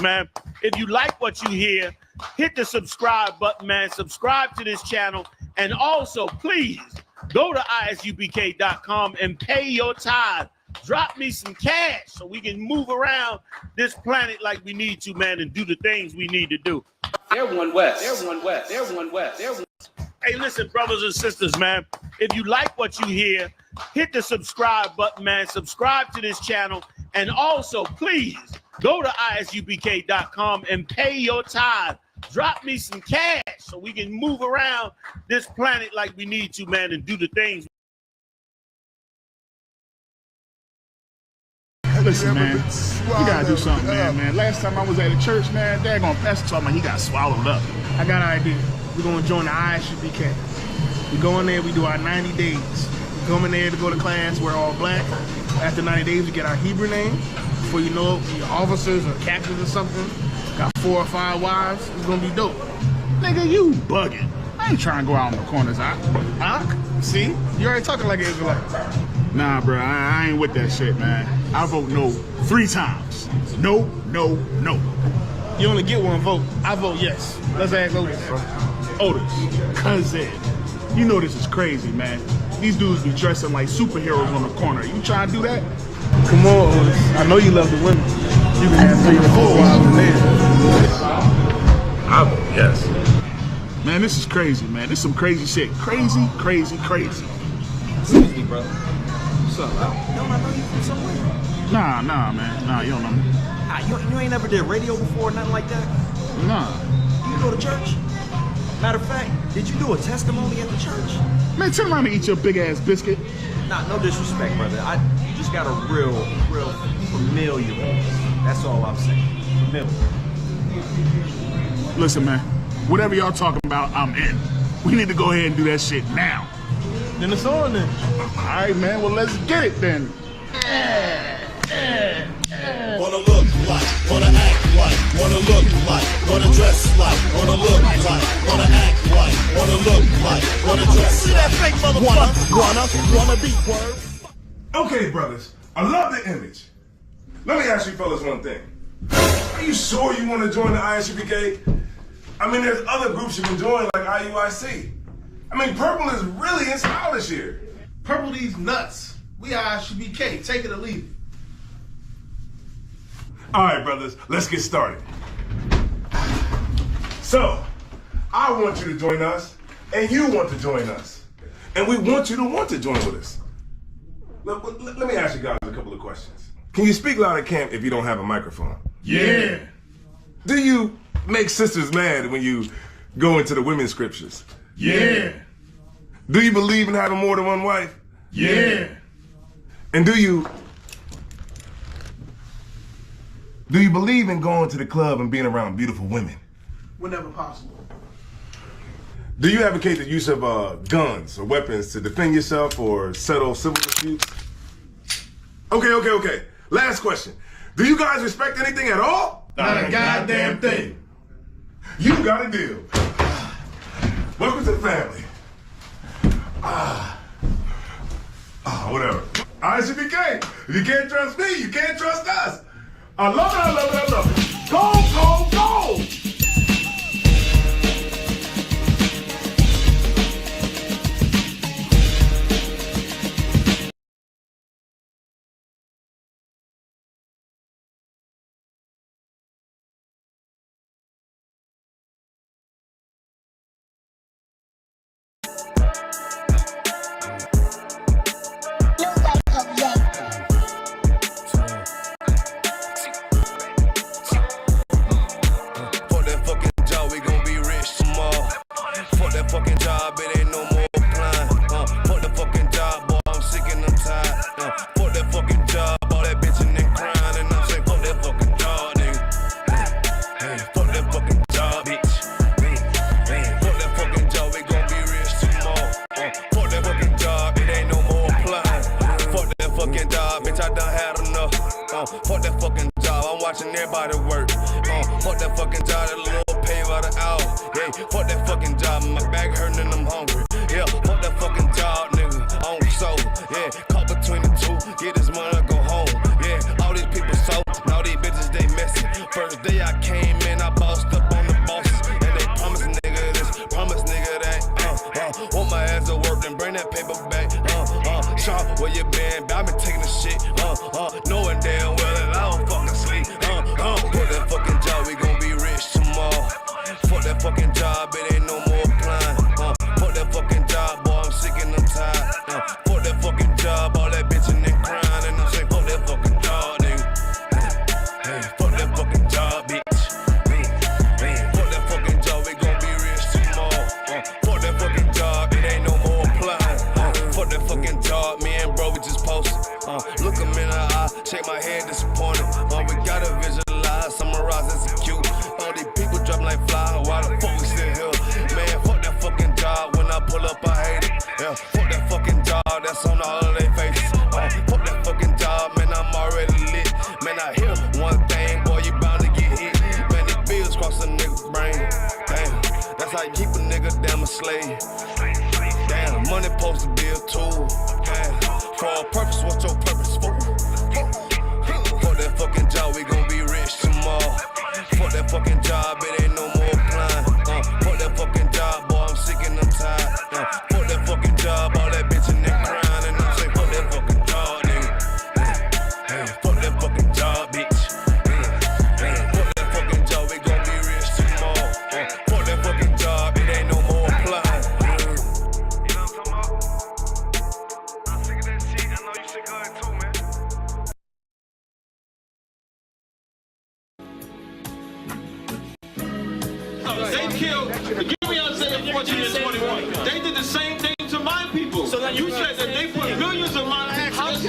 Man, if you like what you hear, hit the subscribe button, man. Subscribe to this channel. And also, please go to ISUPK.com and pay your tithe. Drop me some cash so we can move around this planet like we need to, man, and do the things we need to do. They're one west. They're one west. They're one west. They're one. Hey, listen, brothers and sisters, man. If you like what you hear, hit the subscribe button, man. Subscribe to this channel. And also, please go to ISUPK.com and pay your tithe. Drop me some cash so we can move around this planet like we need to, man, and do the things. Listen, man, we gotta do something, man. Last time I was at a church, man, daggone pastor told me he got swallowed up. I got an idea. We're gonna join the ISUPK. We go in there, we do our 90 days. We come in there to go to class, we're all black. After 90 days, we get our Hebrew name. Before you know it, we officers or captains or something. Got 4 or 5 wives. It's gonna be dope. Nigga, you bugging. I ain't trying to go out in the corners, huh? See? You already talking like an Israelite. Nah, bro, I ain't with that shit, man. I vote no 3 times. No, no, no. You only get one vote. I vote yes. Let's ask Otis. Otis, cousin, you know this is crazy, man. These dudes be dressing like superheroes on the corner. You trying to do that? Come on, Otis. I know you love the women. You can have 3 or 4 wives in there. I vote yes. Man, this is crazy, man. This is some crazy shit. Crazy, crazy, crazy. Excuse me, brother. What's up? Don't I know you from somewhere? Nah, man. Nah, you don't know me. You ain't never did radio before or nothing like that? Nah. You go to church? Matter of fact, did you do a testimony at the church? Man, turn around and eat your big-ass biscuit. Nah, no disrespect, brother. You just got a real familiar voice. That's all I'm saying. Familiar. Listen, man. Whatever y'all talking about, I'm in. We need to go ahead and do that shit now. Then it's on then. All right, man. Well, let's get it then. Wanna look like, wanna act like, wanna look like, wanna dress like, wanna look like, wanna act like, wanna look like, wanna dress like. See that fake motherfucker? Wanna be word? Okay, brothers, I love the image. Let me ask you fellas one thing. Are you sure you want to join the ISUPK? I mean, there's other groups you can join like IUIC. I mean, purple is really in style this year. Purple these nuts. We ISUPK. Take it or leave it. All right, brothers, let's get started. So, I want you to join us, and you want to join us. And we want you to want to join with us. Let me ask you guys a couple of questions. Can you speak loud at camp if you don't have a microphone? Yeah. Do you make sisters mad when you go into the women's scriptures? Yeah. Do you believe in having more than one wife? Yeah. And do you believe in going to the club and being around beautiful women? Whenever possible. Do you advocate the use of guns or weapons to defend yourself or settle civil disputes? Okay. Last question. Do you guys respect anything at all? Not a goddamn thing. You got a deal. Welcome to the family. Whatever. ISUPK. If you can't trust me, you can't trust us. I love it, I love it, I love it. Go, go, go! Fuck that fucking job, I'm watching everybody work. Fuck that fucking job, that little pay by the hour. Yeah, fuck that fucking job, my back hurting and I'm hungry. Yeah, fuck that fucking job, nigga, I'm sober. Yeah, caught between the two, get this money, go home. Yeah, all these people so, now these bitches they messy. First day I I came in, I bossed up on the bosses. And they promise nigga this, promise nigga that. Want my ass to work, then bring that paper back. Sharp, where you been? I been taking the shit. Knowing damn well that I don't fucking sleep. Put that fucking job, we gon' be rich tomorrow. Fuck that fucking job, it ain't no more applying. Fuck that fucking job, boy, I'm sick and I'm tired. Fuck that fucking job, all that bitchin' and crying. And I'm saying, fuck that fucking job, nigga. Hey, fuck that fucking job, bitch. Fuck that fucking job, we gon' be rich tomorrow. Fuck that fucking job, it ain't no more applying. Fuck that fucking job, me and bro, we just posted. Look him in the eye, shake my head disappointed. We gotta visualize, summarize, execute. All these people dropping like fly, why the fuck we still here? Man, fuck that fucking job, when I pull up, I hate it. Yeah, fuck that fucking job, that's on all of their faces. Fuck that fucking job, man, I'm already lit. Man, I hear one thing, boy, you bound to get hit. Man, these bills cross a nigga's brain. Damn, that's how you keep a nigga damn a slave. Damn, money supposed to be a tool. Damn, for a purpose, what's your purpose for? Fuck that fucking job, we gon' be rich tomorrow. Fuck that fucking job, it ain't no more applying. Fuck that fucking job, boy, I'm sick and I'm tired. Fuck that fucking job, all that bitchin' and crying. And I'm saying, fuck that fucking job, nigga. Hey, fuck that fucking job, bitch. Fuck that fucking job, we gon' be rich tomorrow. Fuck that fucking job, it ain't no more applying. You know what I'm talking about? I'm sick of that shit, I know you sick of it too, man. They killed, give me Isaiah 14 and 21. They did the same thing to my people. So then you said that they put millions of my houses.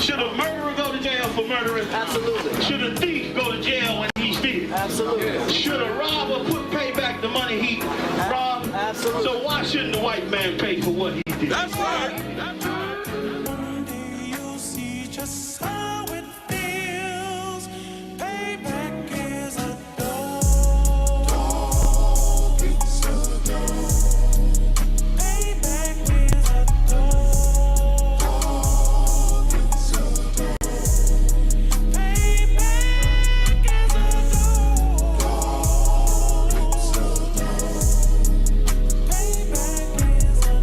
Should a murderer go to jail for murdering? Absolutely. Should a thief go to jail when he steals? Absolutely. Should a robber pay back the money he robbed? Absolutely. So why shouldn't the white man pay for what he did? That's right. That's right. You'll see just how it feels. Payback is a dog. It's a dog. Payback is a dog. It's a dog. Payback is a dog. It's a dog. Payback is a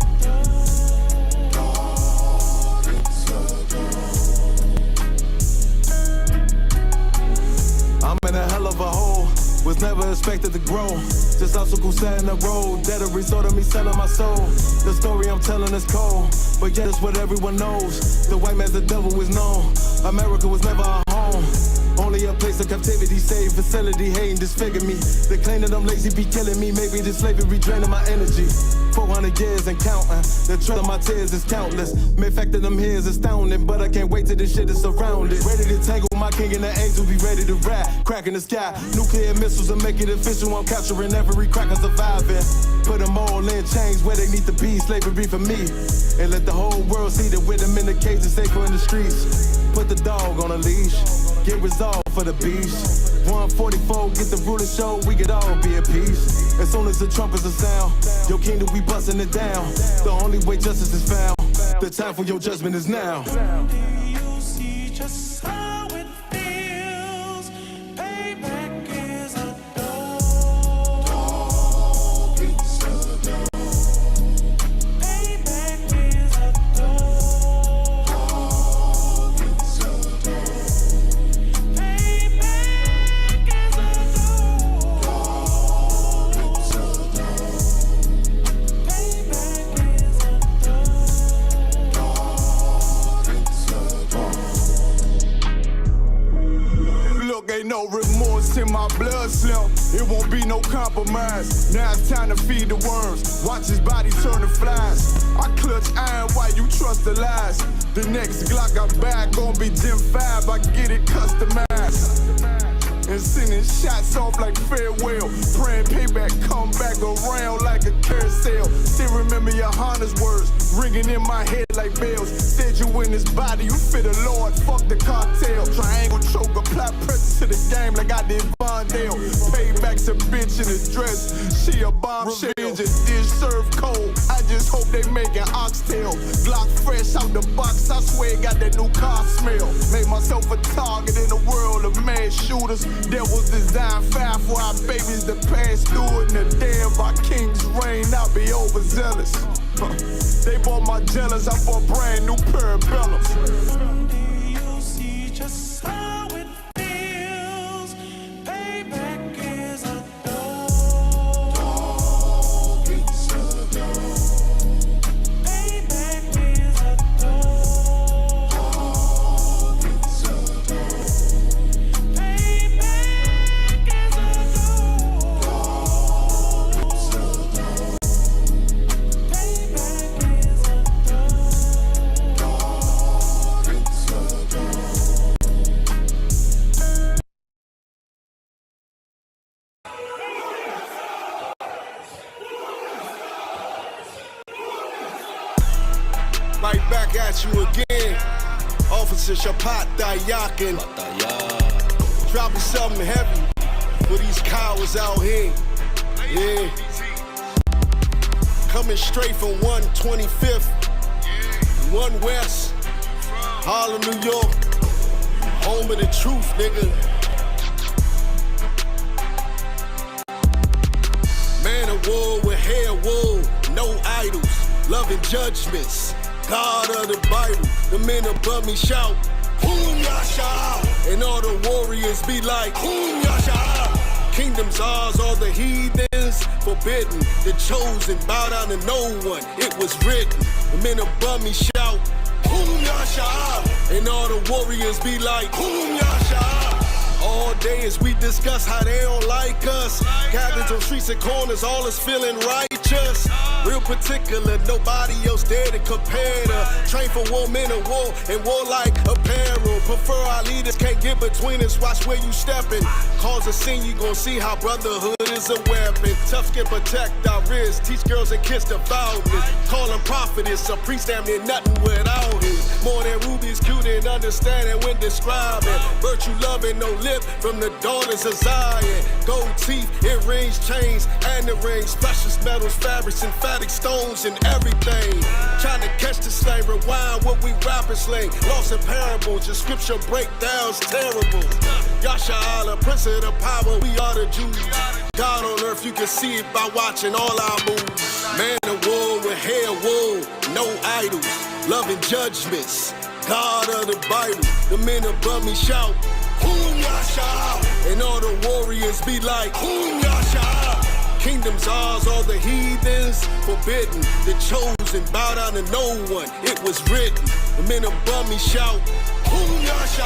I'm in a hell of a hole, was never expected to grow. Just obstacle set in the road, that a result of me selling my soul. The story I'm telling is cold, but yet it's what everyone knows. The white man's the devil is known. America was never our home. Only a place of captivity, safe facility, hating, disfigure me. They claim that I'm lazy, be killing me. Maybe this slavery draining my energy. 400 years and counting. The truth of my tears is countless. Main fact that I'm here is astounding, but I can't wait till this shit is surrounded. Ready to tangle my king and the angel, be ready to rap. Crack in the sky, nuclear missiles and make it official. I'm capturing every cracker surviving. Put them all in chains where they need to be. Slavery for me. And let the whole world see that with them in the cage and safer in the streets. Put the dog on a leash. Get resolved for the beast. 144, get the ruler show, we could all be at peace. As soon as the trumpets are sound, your kingdom, we busting it down. The only way justice is found, the time for your judgment is now. You'll see just how it feels. Payback is a dog. It's a dog. Payback is a dog. It's a dog. Payback is a dog. It's a dog. Payback is a dog. Look, ain't no remorse in my blood slim. It won't be no compromise. Now it's time to feed the worms. Watch his body turn to flies. I clutch iron while you trust the lies. The next Glock I buy gon' be Gen 5. I get it customized. And sending shots off like farewell. Praying payback come back around like a carousel. Still remember your Honda's words ringing in my head like bells. Said you in this body, you fit the Lord, fuck the cartel. Triangle choke, apply pressure to the game like I did Von Mondale. Payback's a bitch in a dress. She a bombshell. Dish serve cold. I just hope they making oxtail. Glock fresh out the box. I swear it got that new car smell. Made myself a target in a world of mad shooters. Devils design fire for our babies to pass through it. And the day of our king's reign, I'll be overzealous. They bought my jealous. I bought brand new parabellums. Just how it feels. Payback is a dog. It's a dog. Payback is a dog. It's a dog. Payback is a dog. It's a dog. Payback is a dog. It's a dog. Right back at you again. Officer Shapat Dayakin. Dropping something heavy for these cowards out here. Yeah. Coming straight from 125th, 1 West, Harlem, New York. Home of the truth, nigga. Man of war with hair wool, no idols, loving judgments. God of the Bible, the men above me shout, Boom Yasha, and all the warriors be like, Boom Yasha. Kingdom's ours, all the heathens forbidden. The chosen bow down to no one, it was written. The men above me shout, Boom Yasha, and all the warriors be like, Boom Yasha. All day as we discuss how they don't like us. Gathered on streets and corners, all is feeling righteous. Real particular, nobody else there to compare to. Train for war, men of war, and warlike apparel. Prefer our leaders, can't get between us, watch where you stepping. Cause a scene, you gon' see how brotherhood is a weapon. Tough skin protect our wrists, teach girls and kids devoutness. Call them prophetess, a priest damn near nothing without his. More than rubies, cute and understanding when describing. Virtue loving, no lip from the daughters of Zion. Gold teeth, earrings, chains, and the rings. Precious metals, fabrics, synthetic stones, and everything. Trying to catch the slave, rewind what we rapping slang. Lost in parables, your scripture breakdowns terrible. Yasha Allah, prince of the power, we are the Jews. God on earth, you can see it by watching all our moves. Man of war with hair wool, no idols, loving judgments. God of the Bible, the men above me shout, Boom Yasha, and all the warriors be like, Boom Yasha. Kingdom's ours, all the heathens forbidden. The chosen bow down to no one, it was written. The men above me shout, Boom Yasha,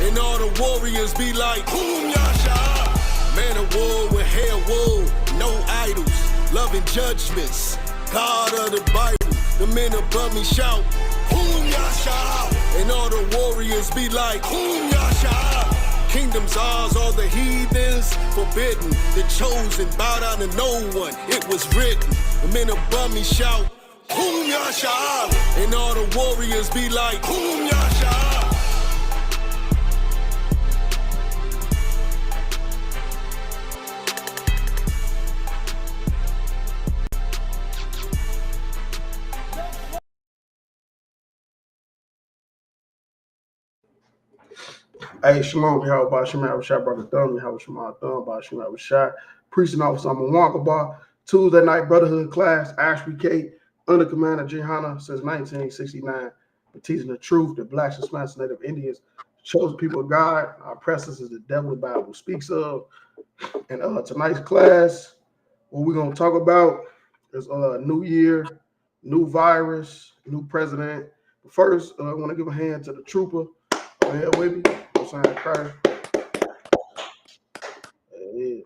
and all the warriors be like, Boom Yasha. Man of war with hair wool, no idols, loving judgments. God of the Bible, the men above me shout, Boom Yasha, and all the warriors be like, Boom Yasha. Kingdom's ours, all the heathens forbidden. The chosen bow down to no one, it was written. The men above me shout, Boom Yasha, and all the warriors be like, Boom Yasha. Hey, Shalom, how about Shema Rashad, brother Thumb, how about Shema Thumb, by Shema Rashad, priest and officer, I'm a Wonka Bar, Tuesday night brotherhood class, ISUPK, under command of Jihana since 1969, teaching the truth that blacks, Hispanics, Native Indians, chosen people of God, our oppressors is the devil the Bible speaks of. And tonight's class, what we're going to talk about is new year, new virus, new president. But first, I want to give a hand to the trooper over here with me. Christ. Yeah.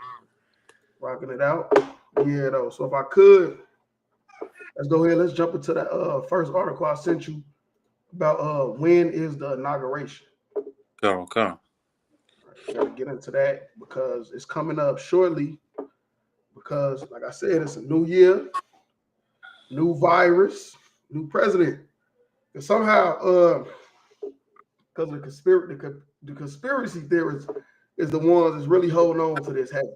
Rocking it out. Yeah, though. So if I could, let's go ahead. Let's jump into that first article I sent you about when is the inauguration. Come. Right, gotta get into that because it's coming up shortly. Because, like I said, it's a new year, new virus, new president. And somehow, because the conspiracy theorists is the ones that's really holding on to this heavy.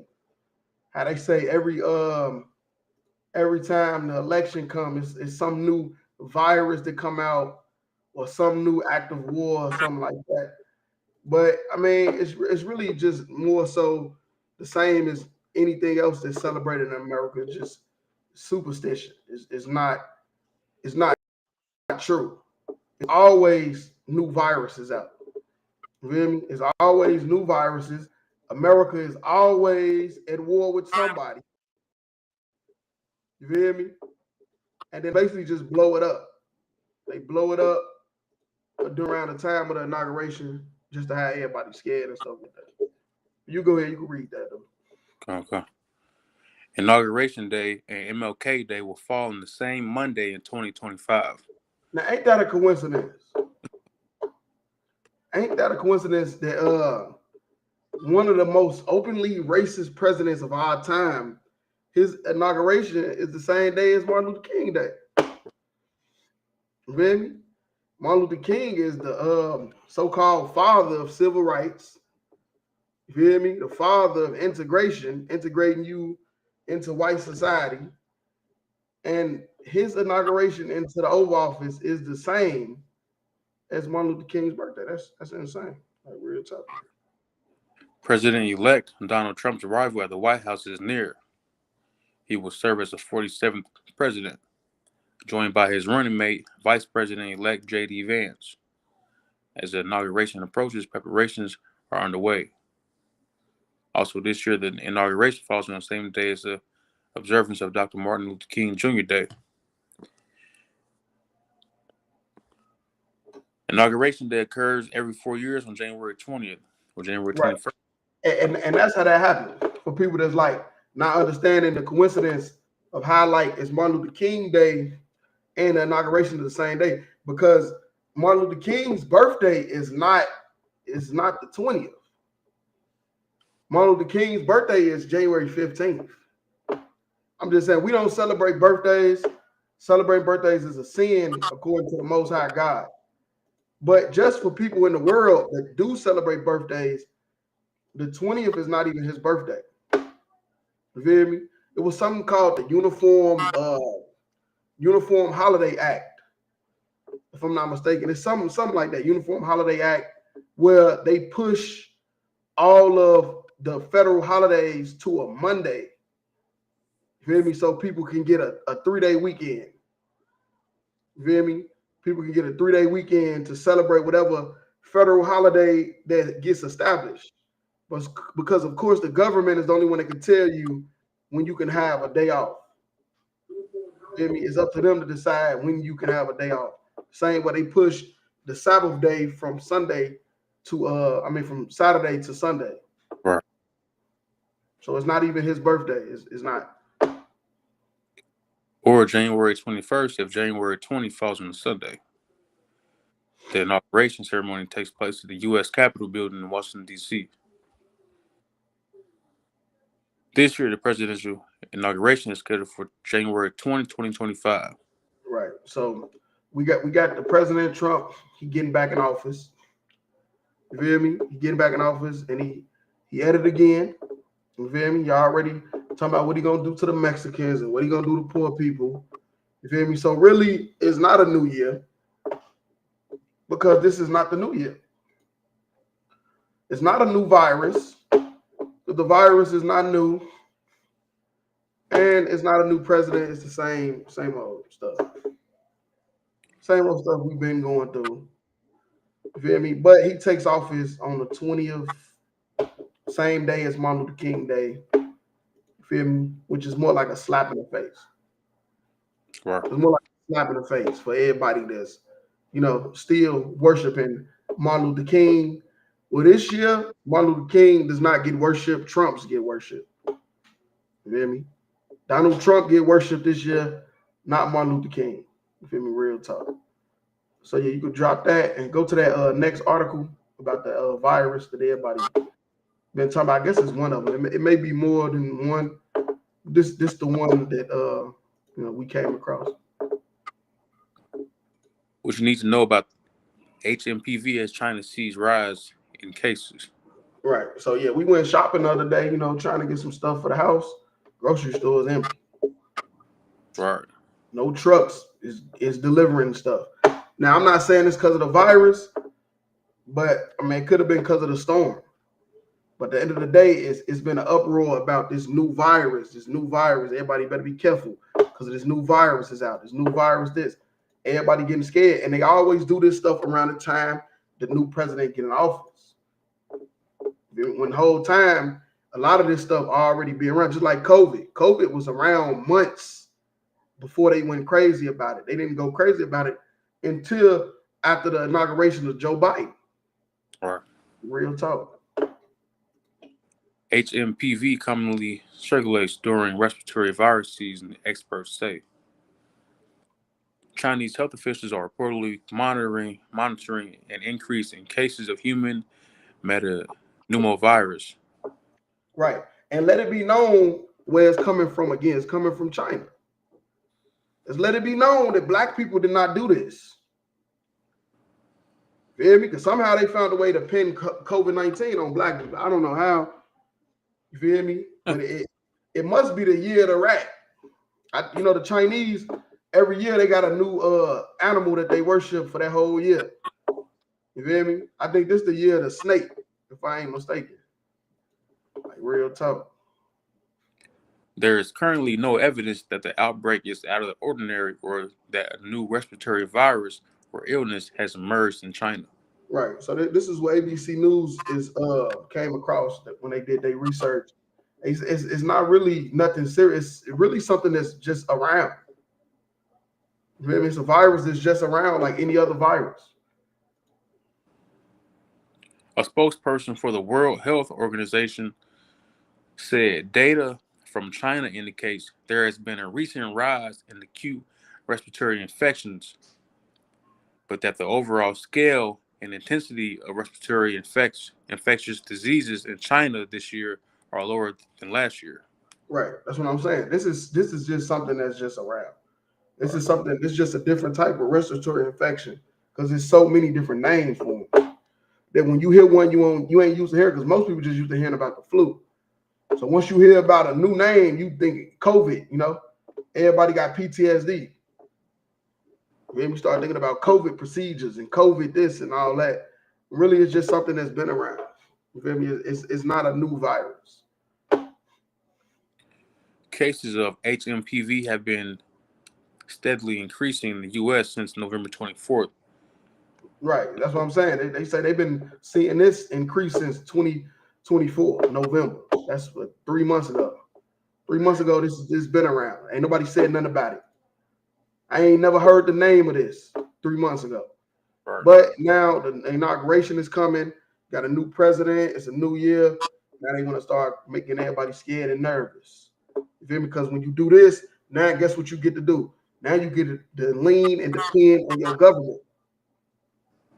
How they say every time the election comes, it's some new virus that come out or some new act of war or something like that. But I mean, it's really just more so the same as anything else that's celebrated in America. It's just superstition. It's not true. It's always new viruses out. You feel me? It's always new viruses. America is always at war with somebody. You feel me? And then basically just blow it up. They blow it up during the time of the inauguration just to have everybody scared and stuff like that. You go ahead, you can read that though. Okay. Inauguration Day and MLK Day will fall on the same Monday in 2025. Now, ain't that a coincidence? Ain't that a coincidence that one of the most openly racist presidents of our time, his inauguration is the same day as Martin Luther King Day? You feel me? Martin Luther King is the so-called father of civil rights. You feel me? The father of integration, integrating you into white society. And his inauguration into the Oval Office is the same as Martin Luther King's birthday. That's insane. Like real tough. President-elect Donald Trump's arrival at the White House is near. He will serve as the 47th president, joined by his running mate, Vice President-elect J.D. Vance. As the inauguration approaches, preparations are underway. Also, this year, the inauguration falls on the same day as the observance of Dr. Martin Luther King Jr. Day. Inauguration Day occurs every 4 years on January 20th or January 21st. Right. And that's how that happens. For people that's like not understanding the coincidence of how like it's Martin Luther King Day and the inauguration of the same day, because Martin Luther King's birthday is not the 20th. Martin Luther King's birthday is January 15th. I'm just saying we don't celebrate birthdays. Celebrating birthdays is a sin according to the Most High God. But just for people in the world that do celebrate birthdays, the 20th is not even his birthday. You feel me? It was something called the Uniform Holiday Act, if I'm not mistaken. It's something like that, Uniform Holiday Act, where they push all of the federal holidays to a Monday. You feel me? So people can get a 3-day weekend. You feel me? People can get a 3-day weekend to celebrate whatever federal holiday that gets established. But because, of course, the government is the only one that can tell you when you can have a day off. You feel me? It's up to them to decide when you can have a day off. Same way they push the Sabbath day from Sunday to from Saturday to Sunday. Right. So it's not even his birthday. It's not. Or January 21st if January 20 falls on a Sunday. The inauguration ceremony takes place at the U.S. Capitol building in Washington, D.C. This year, the presidential inauguration is scheduled for January 20, 2025. Right. So we got the President Trump. He getting back in office. You feel me? He getting back in office, and he at it again. You feel me? Y'all already talking about what he gonna do to the Mexicans and what he gonna do to poor people. You feel me? So really, it's not a new year because this is not the new year. It's not a new virus. The virus is not new, and it's not a new president. It's the same old stuff. Same old stuff we've been going through. You feel me? But he takes office on the 20th, same day as Martin Luther King Day. You feel me? Which is more like a slap in the face. Right. It's more like a slap in the face for everybody that's, still worshiping Martin Luther King. Well, this year, Martin Luther King does not get worship. Trump's get worship. You feel me? Donald Trump get worship this year, not Martin Luther King. You feel me? Real talk. So yeah, you could drop that and go to that next article about the virus that everybody been talking about. I guess it's one of them. It may be more than one. This the one that we came across. What you need to know about HMPV as China sees rise in cases. Right. So yeah, we went shopping the other day, trying to get some stuff for the house. Grocery store is empty. Right. No trucks is delivering stuff. Now I'm not saying it's because of the virus, but I mean it could have been because of the storm. But at the end of the day, it's been an uproar about this new virus. Everybody better be careful because this new virus is out. This new virus, everybody getting scared, and they always do this stuff around the time the new president get in office. When the whole time, a lot of this stuff already be around, just like COVID. COVID was around months before they went crazy about it. They didn't go crazy about it until after the inauguration of Joe Biden. Right. Real talk. HMPV commonly circulates during respiratory virus season, experts say. Chinese health officials are reportedly monitoring an increase in cases of human metapneumovirus. Right. And let it be known where it's coming from again. It's coming from China. Let's let it be known that black people did not do this. Feel me? Because somehow they found a way to pin COVID-19 on black people. I don't know how. You feel me? But it must be the year of the rat. The Chinese, every year they got a new animal that they worship for that whole year. You feel me? I think this is the year of the snake, if I ain't mistaken. Like real talk. There is currently no evidence that the outbreak is out of the ordinary or that a new respiratory virus or illness has emerged in China. Right. So this is what ABC News came across when they did their research. It's not really nothing serious. It's really something that's just around. You feel me? It's a virus that's just around like any other virus. A spokesperson for the World Health Organization said data from China indicates there has been a recent rise in acute respiratory infections, but that the overall scale and intensity of respiratory infectious diseases in China this year are lower than last year. Right. That's what I'm saying. This is just something that's just around. This is something. It's just a different type of respiratory infection because there's so many different names for them. That when you hear one, you ain't used to hear because most people just used to hearing about the flu. So once you hear about a new name, you think COVID. Everybody got PTSD. Maybe start thinking about COVID procedures and COVID this and all that. Really, it's just something that's been around. You feel me? It's not a new virus. Cases of HMPV have been steadily increasing in the U.S. since November 24th. Right. That's what I'm saying. They say they've been seeing this increase since 2024, November. That's what, 3 months ago. 3 months ago, this has been around. Ain't nobody said nothing about it. I ain't never heard the name of this 3 months ago. Right. But now the inauguration is coming. Got a new president. It's a new year. Now they want to start making everybody scared and nervous. You feel me? Because when you do this, now guess what you get to do? Now you get to lean and depend on your government.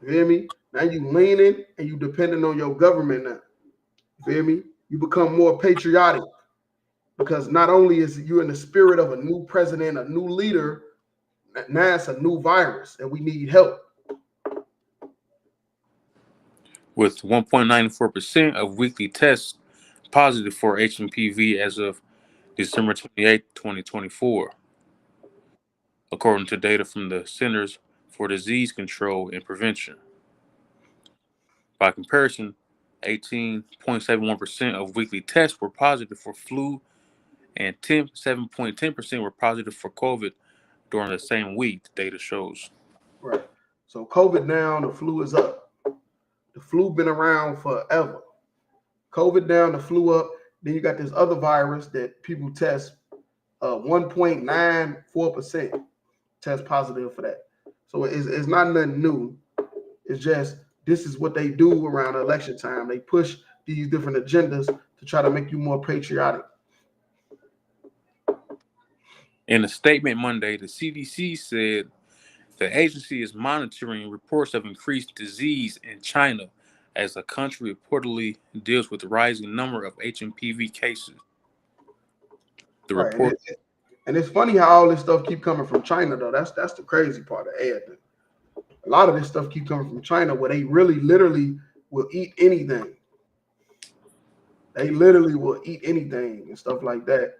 You feel me? Now you leaning and you depending on your government now. You feel me? You become more patriotic because not only is you in the spirit of a new president, a new leader, now it's a new virus and we need help. With 1.94% of weekly tests positive for HMPV as of December 28, 2024, according to data from the Centers for Disease Control and Prevention. By comparison, 18.71% of weekly tests were positive for flu and 7.10% were positive for COVID during the same week, the data shows. Right. So COVID down, the flu is up. The flu been around forever. COVID down, the flu up. Then you got this other virus that people test 1.94% test positive for that. So it's not nothing new. It's just this is what they do around election time. They push these different agendas to try to make you more patriotic. In a statement Monday, the CDC said the agency is monitoring reports of increased disease in China as the country reportedly deals with the rising number of HMPV cases. The report, and it's funny how all this stuff keep coming from China, though. That's the crazy part of everything. A lot of this stuff keep coming from China, where they really, literally will eat anything. They literally will eat anything and stuff like that.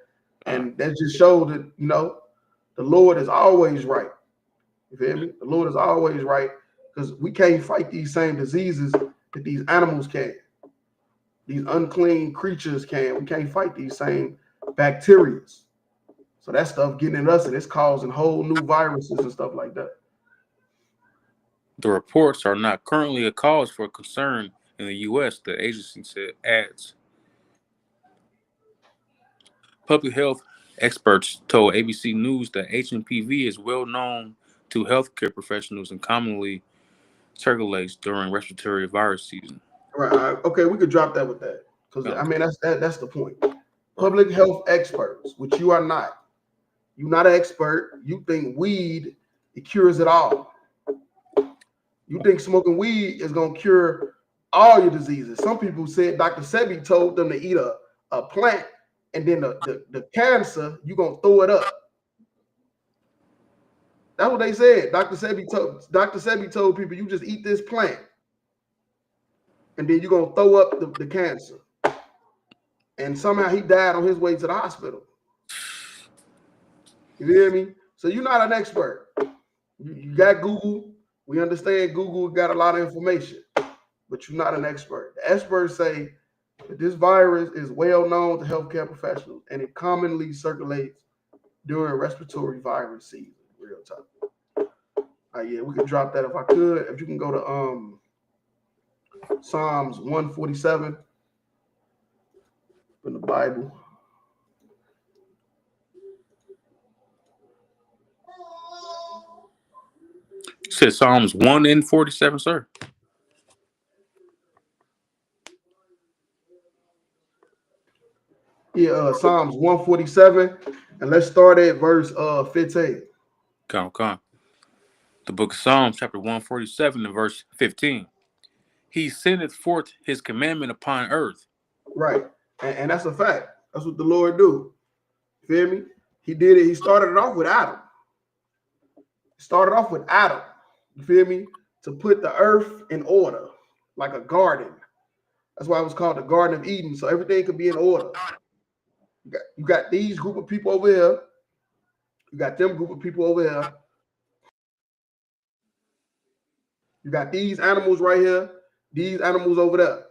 And that just showed that, you know, the Lord is always right. You feel me? The Lord is always right, because we can't fight these same diseases that these animals can. These unclean creatures can. We can't fight these same bacteria. So that stuff getting in us, and it's causing whole new viruses and stuff like that. The reports are not currently a cause for concern in the U.S., the agency adds. Public health experts told ABC News that HMPV is well known to healthcare professionals and commonly circulates during respiratory virus season. Right. Okay, we could drop that with that, because I mean that's the point. Public health experts, which you are not. You're not an expert. You think weed, it cures it all. You think smoking weed is gonna cure all your diseases. Some people said Dr. Sebi told them to eat a plant, and then the cancer, you're gonna throw it up. That's what they said. Dr. Sebi told people, you just eat this plant, and then you're gonna throw up the cancer. And somehow he died on his way to the hospital. You hear me? So you're not an expert. You got Google. We understand Google got a lot of information, but you're not an expert. The experts say that this virus is well known to healthcare professionals, and it commonly circulates during respiratory virus season. Real time. Yeah, we could drop that if I could. If you can go to Psalms 147 from the Bible. You said Psalms 1 and 47, sir? Yeah, Psalms 147, and let's start at verse 15. Come. The book of Psalms, chapter 147, and verse 15. He sendeth forth his commandment upon earth. Right, and that's a fact. That's what the Lord do. Feel me? He did it. He started it off with Adam. You feel me? To put the earth in order, like a garden. That's why it was called the Garden of Eden, so everything could be in order. You got these group of people over here. You got them group of people over here. You got these animals right here. These animals over there.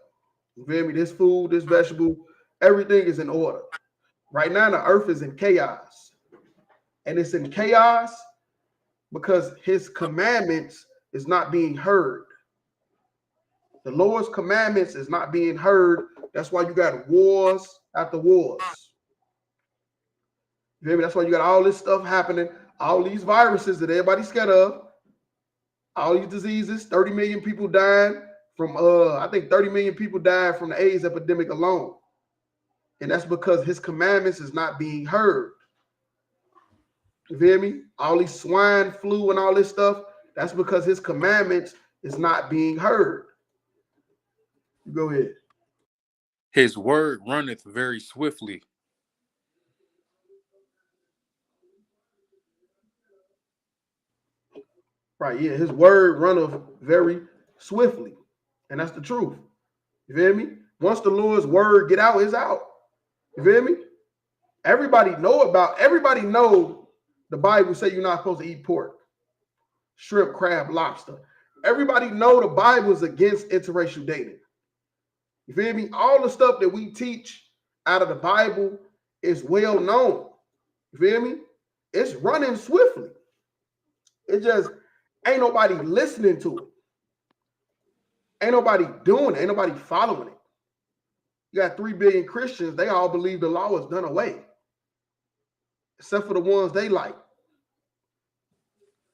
You feel me? This food, this vegetable, everything is in order. Right now, the earth is in chaos. And it's in chaos because his commandments is not being heard. The Lord's commandments is not being heard. That's why you got wars after wars. You feel me? That's why you got all this stuff happening, all these viruses that everybody's scared of, all these diseases, 30 million people dying from, I think 30 million people died from the AIDS epidemic alone. And that's because his commandments is not being heard. You feel me? All these swine flu and all this stuff, that's because his commandments is not being heard. You go ahead. His word runneth very swiftly. Right, yeah, his word runneth very swiftly. And that's the truth. You feel me? Once the Lord's word get out, it's out. You feel me? Everybody know the Bible say you're not supposed to eat pork, shrimp, crab, lobster. Everybody know the Bible is against interracial dating. You feel me? All the stuff that we teach out of the Bible is well known. You feel me? It's running swiftly. It just ain't nobody listening to it. Ain't nobody doing it. Ain't nobody following it. You got 3 billion Christians. They all believe the law is done away, except for the ones they like.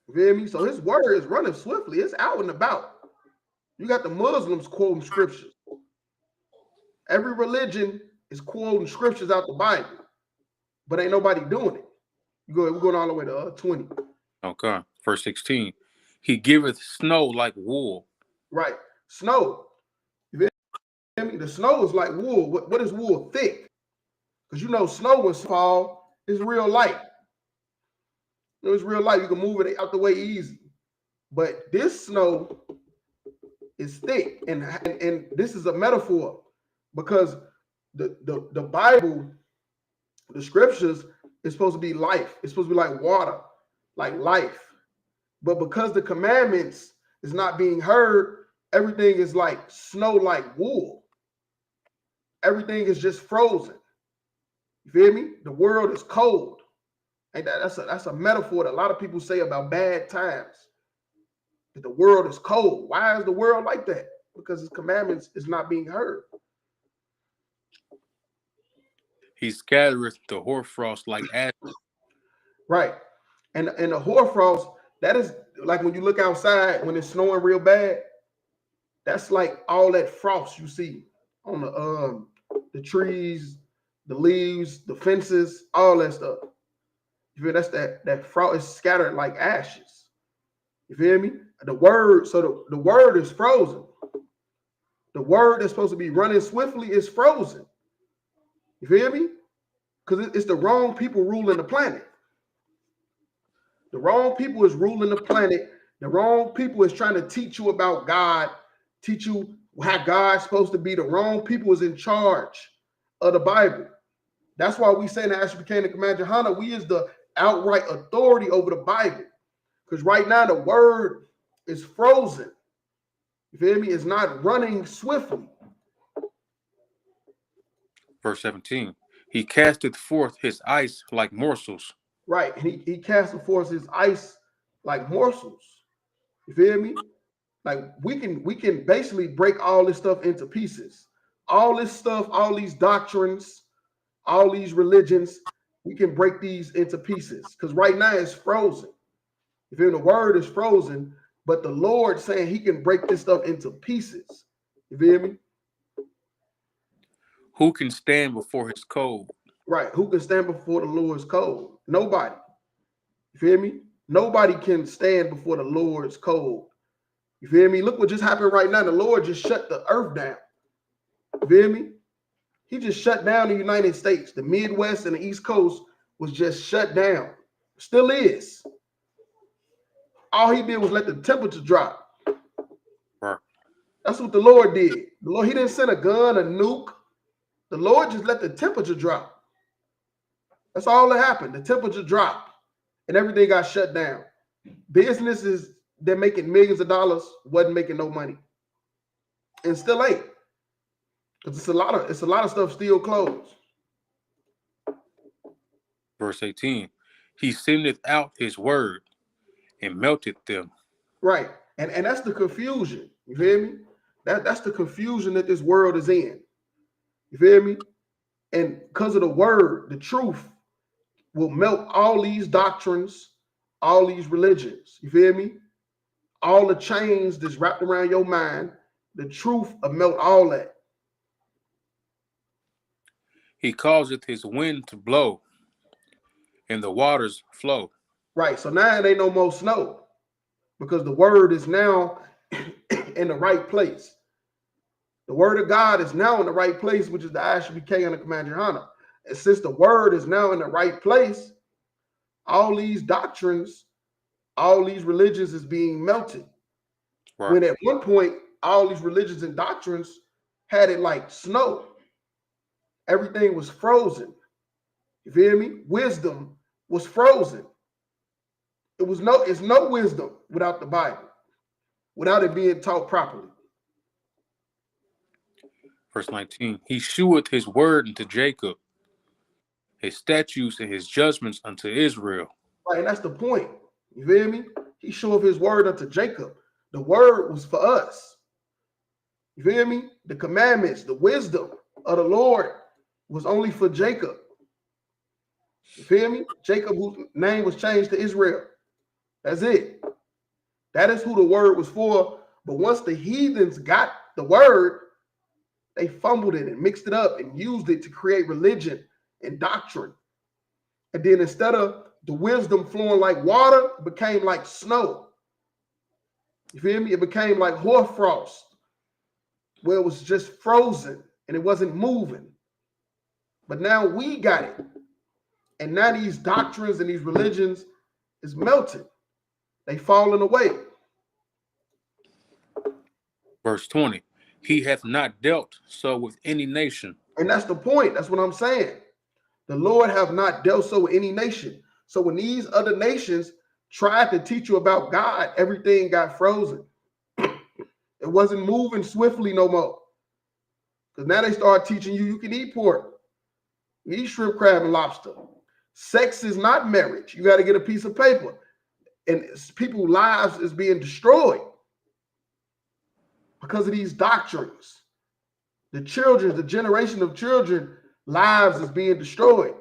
You feel me? So his word is running swiftly. It's out and about. You got the Muslims quoting scriptures. Every religion is quoting scriptures out the Bible, but ain't nobody doing it. We're going all the way to 20. Okay. Verse 16. He giveth snow like wool. Right. Snow. You feel me? The snow is like wool. What is wool? Thick. Because you know snow when fall is real light. You know, it's real light. You can move it out the way easy. But this snow is thick. And this is a metaphor because The Bible, the scriptures is supposed to be life. It's supposed to be like water, like life. But because the commandments is not being heard, everything is like snow, like wool. Everything is just frozen. You feel me? The world is cold. And that's a metaphor that a lot of people say about bad times. That the world is cold. Why is the world like that? Because his commandments is not being heard. He scattereth the hoarfrost like ashes. Right. And the hoarfrost, that is like when you look outside when it's snowing real bad, that's like all that frost you see on the trees, the leaves, the fences, all that stuff. You feel that's that frost is scattered like ashes. You feel me? The word, so the word is frozen. The word that's supposed to be running swiftly is frozen. You feel me? Because it's the wrong people ruling the planet. The wrong people is ruling the planet. The wrong people is trying to teach you about God, teach you how God's supposed to be. The wrong people is in charge of the Bible. That's why we say in the ISUPK and Command Johanna, we is the outright authority over the Bible. Because right now the word is frozen. You feel me? It's not running swiftly. Verse 17. He casteth forth his ice like morsels. Right. And he casteth forth his ice like morsels. You feel me? Like we can basically break all this stuff into pieces. All this stuff, all these doctrines, all these religions, we can break these into pieces. Because right now it's frozen. If the word is frozen, but the Lord saying he can break this stuff into pieces. You feel me? Who can stand before his cold? Right. Who can stand before the Lord's cold? Nobody. You feel me? Nobody can stand before the Lord's cold. You feel me? Look what just happened right now. The Lord just shut the earth down. You feel me? He just shut down the United States. The Midwest and the East Coast was just shut down. Still is. All he did was let the temperature drop. Right. That's what the Lord did. The Lord, he didn't send a gun, a nuke. The Lord just let the temperature drop. That's all that happened. The temperature dropped and everything got shut down. Businesses, they're making millions of dollars, wasn't making no money. And still ain't. Because it's a lot of stuff still closed. Verse 18. He sendeth out his word and melted them. Right. And that's the confusion. You feel me? That's the confusion that this world is in. You feel me? And because of the word, the truth will melt all these doctrines, all these religions. You feel me? All the chains that's wrapped around your mind, the truth will melt all that. He causeth his wind to blow, and the waters flow. Right. So now it ain't no more snow because the word is now in the right place. The word of God is now in the right place, which is the ISUPK and the Command Johanna. And since the word is now in the right place, all these doctrines, all these religions is being melted. Right. When at one point, all these religions and doctrines had it like snow. Everything was frozen. You feel me? Wisdom was frozen. It's no wisdom without the Bible, without it being taught properly. Verse 19, he sheweth his word unto Jacob, his statutes and his judgments unto Israel. Right, and that's the point. You feel me? He showeth his word unto Jacob. The word was for us. You feel me? The commandments, the wisdom of the Lord was only for Jacob. You feel me? Jacob, whose name was changed to Israel. That's it. That is who the word was for. But once the heathens got the word, they fumbled it and mixed it up and used it to create religion and doctrine. And then instead of the wisdom flowing like water, it became like snow. You feel me? It became like hoarfrost, where it was just frozen and it wasn't moving. But now we got it. And now these doctrines and these religions is melting. They falling away. Verse 20, he hath not dealt so with any nation. And that's the point. That's what I'm saying. The Lord have not dealt so with any nation. So when these other nations tried to teach you about God, everything got frozen. It wasn't moving swiftly no more. Because now they start teaching you can eat pork, you eat shrimp, crab, and lobster. Sex is not marriage. You got to get a piece of paper. And people's lives is being destroyed because of these doctrines. The children, the generation of children, lives is being destroyed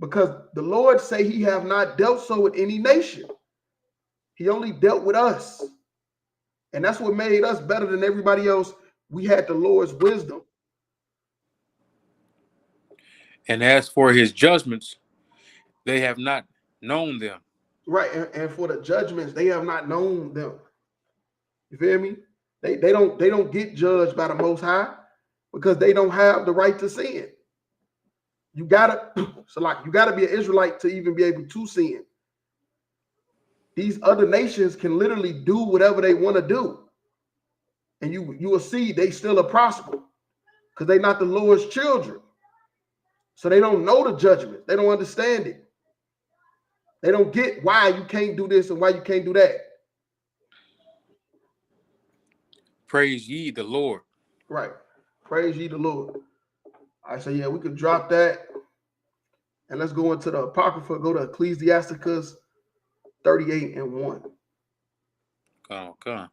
because the Lord say he have not dealt so with any nation. He only dealt with us. And that's what made us better than everybody else. We had the Lord's wisdom. And as for his judgments, they have not known them. Right. And for the judgments, they have not known them. You feel me? They don't get judged by the Most High because they don't have the right to sin. You gotta be an Israelite to even be able to sin. These other nations can literally do whatever they want to do. And you will see they still are prosper because they're not the Lord's children. So they don't know the judgment. They don't understand it. They don't get why you can't do this and why you can't do that. Praise ye the Lord. Right. Praise ye the Lord. I say, yeah, we could drop that. And let's go into the Apocrypha. Go to Ecclesiasticus 38:1. Okay.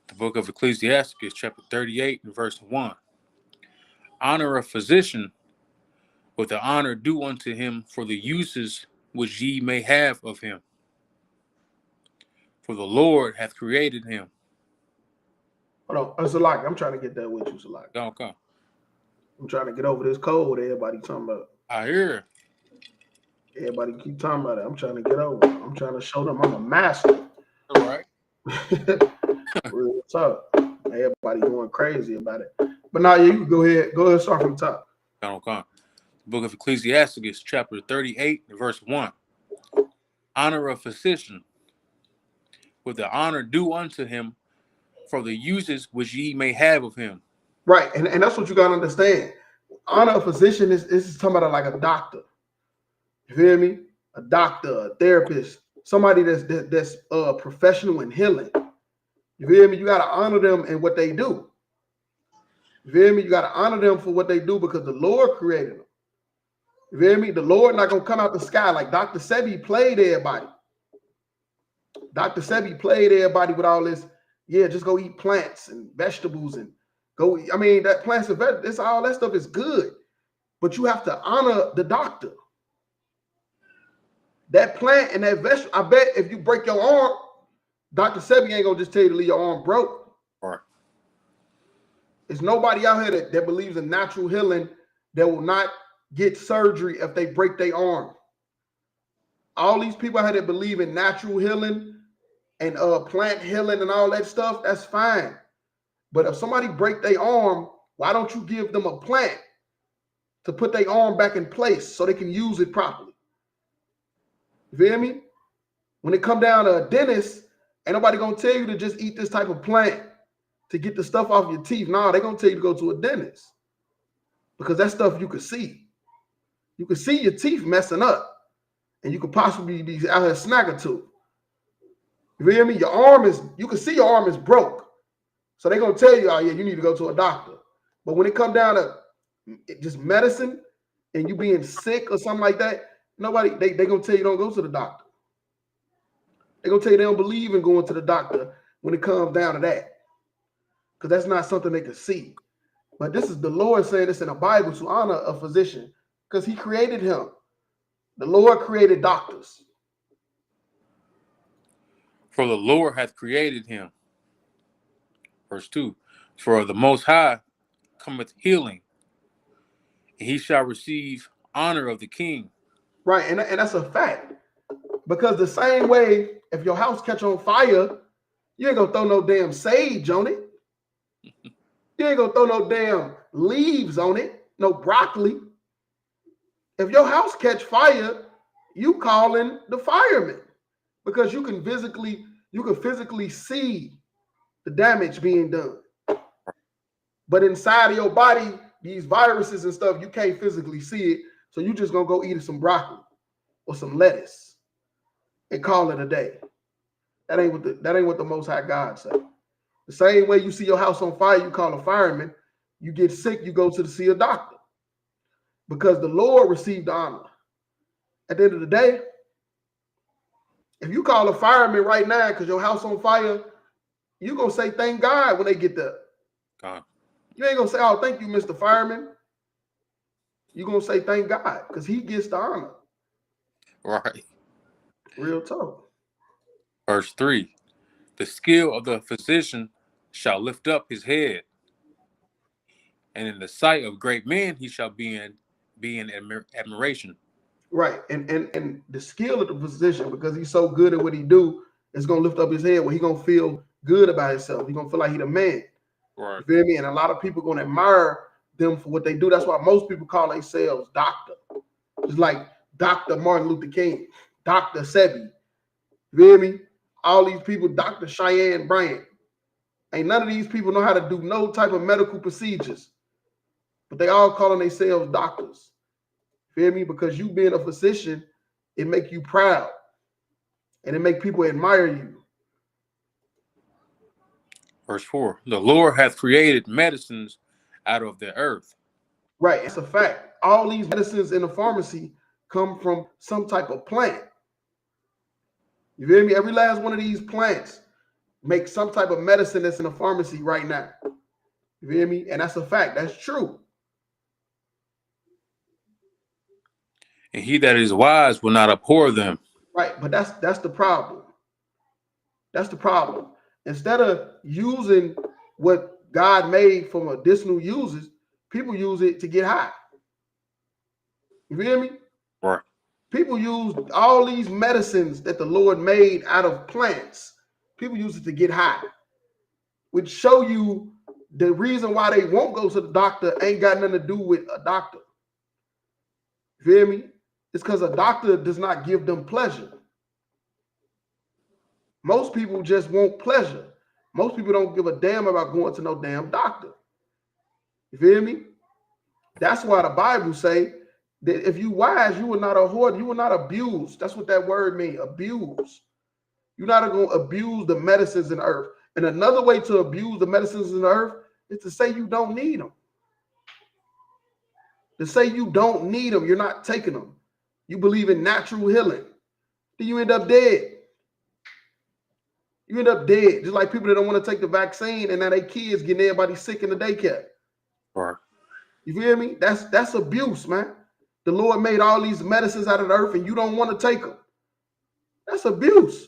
The book of Ecclesiasticus, chapter 38, and verse 1. Honor a physician with the honor due unto him for the uses which ye may have of him. For the Lord hath created him. Hold on. Salaki, I'm trying to get that with you, Salaki. Okay. I'm trying to get over this cold everybody talking about. I hear. Everybody keep talking about it. I'm trying to get over it. I'm trying to show them I'm a master. All right. Real talk. Everybody going crazy about it. But now you can go ahead. Go ahead, start from the top. Okay. The book of Ecclesiasticus, chapter 38, and verse 1. Honor a physician with the honor due unto him for the uses which ye may have of him. Right, and that's what you gotta understand. Honor a physician is talking about like a doctor. You feel me? A doctor, a therapist, somebody that's professional in healing. You feel me? You gotta honor them in what they do. You feel me? You gotta honor them for what they do because the Lord created them. You feel me? The Lord not gonna come out the sky like Dr. Sebi played everybody. Dr. Sebi played everybody with all this. Yeah, just go eat plants and vegetables and go. I mean, that plants and vegetables, all that stuff is good, but you have to honor the doctor. That plant and that vegetable. I bet if you break your arm, Dr. Sebi ain't gonna just tell you to leave your arm broke. Right. There's nobody out here that believes in natural healing that will not get surgery if they break their arm. All these people out here that believe in natural healing and plant healing and all that stuff, that's fine. But if somebody break their arm, why don't you give them a plant to put their arm back in place so they can use it properly? You feel me? When it come down to a dentist, ain't nobody gonna tell you to just eat this type of plant to get the stuff off your teeth. No, they're gonna tell you to go to a dentist because that stuff you can see. You can see your teeth messing up, and you could possibly be out here snagging too. You feel me? Your arm is, you can see your arm is broke. So they're gonna tell you, oh yeah, you need to go to a doctor. But when it comes down to just medicine and you being sick or something like that, nobody, they gonna tell you don't go to the doctor. They're gonna tell you they don't believe in going to the doctor when it comes down to that. Because that's not something they can see. But this is the Lord saying this in the Bible to honor a physician because he created him. The Lord created doctors. For the Lord hath created him. Verse 2. For the Most High cometh healing, and he shall receive honor of the king. Right, and that's a fact. Because the same way, if your house catch on fire, you ain't gonna throw no damn sage on it. You ain't gonna throw no damn leaves on it, no broccoli. If your house catch fire, you calling the firemen because you can physically see the damage being done. But inside of your body, these viruses and stuff, you can't physically see it. So you just gonna go eat some broccoli or some lettuce and call it a day. That ain't what the Most High God said. The same way you see your house on fire, you call a fireman. You get sick, you go to see a doctor. Because the Lord received honor. At the end of the day, if you call a fireman right now because your house on fire, you're going to say thank God when they get there. You ain't going to say, oh, thank you, Mr. Fireman. You're going to say thank God because he gets the honor. Right. Real talk. Verse 3. The skill of the physician shall lift up his head, and in the sight of great men he shall be in admiration. Right. And the skill of the physician, because he's so good at what he do, is going to lift up his head where he's going to feel good about himself. He's going to feel like he's the man. Right. You feel me? And a lot of people going to admire them for what they do. That's why most people call themselves doctor. Just like Dr. Martin Luther King, Dr. Sebi. You feel me? All these people, Dr. Cheyenne Bryant. Ain't none of these people know how to do no type of medical procedures. But they all calling themselves doctors. Feel me? Because you being a physician, it make you proud. And it make people admire you. Verse 4. The Lord hath created medicines out of the earth. Right. It's a fact. All these medicines in the pharmacy come from some type of plant. You feel me? Every last one of these plants make some type of medicine that's in the pharmacy right now. You feel me? And that's a fact. That's true. And he that is wise will not abhor them. Right. But that's the problem. That's the problem. Instead of using what God made for medicinal uses, people use it to get high. You feel me? Right. People use all these medicines that the Lord made out of plants. People use it to get high, which show you the reason why they won't go to the doctor ain't got nothing to do with a doctor. You feel me? It's because a doctor does not give them pleasure. Most people just want pleasure. Most people don't give a damn about going to no damn doctor. You feel me? That's why the Bible say that if you wise, you will not hoard, you will not abuse. That's what that word means, abuse. You're not going to abuse the medicines in the earth. And another way to abuse the medicines in the earth is to say you don't need them. To say you don't need them, you're not taking them. You believe in natural healing. Then you end up dead. You end up dead. Just like people that don't want to take the vaccine and now they kids getting everybody sick in the daycare. Right. You feel me? That's abuse, man. The Lord made all these medicines out of the earth and you don't want to take them. That's abuse.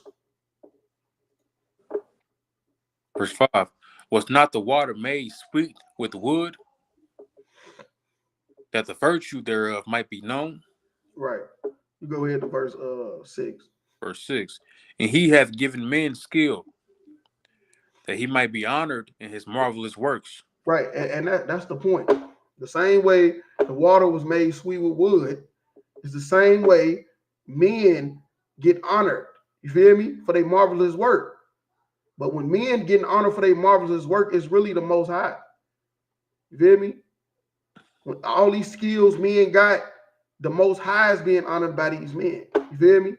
Verse 5. Was not the water made sweet with wood, that the virtue thereof might be known? Right. You go ahead to verse 6. Verse 6. And he hath given men skill, that he might be honored in his marvelous works. Right. And that's the point. The same way the water was made sweet with wood is the same way men get honored. You feel me? For their marvelous work. But when men getting honored for their marvelous work, it's really the Most High. You feel me? When all these skills men got, the Most High is being honored by these men. You feel me?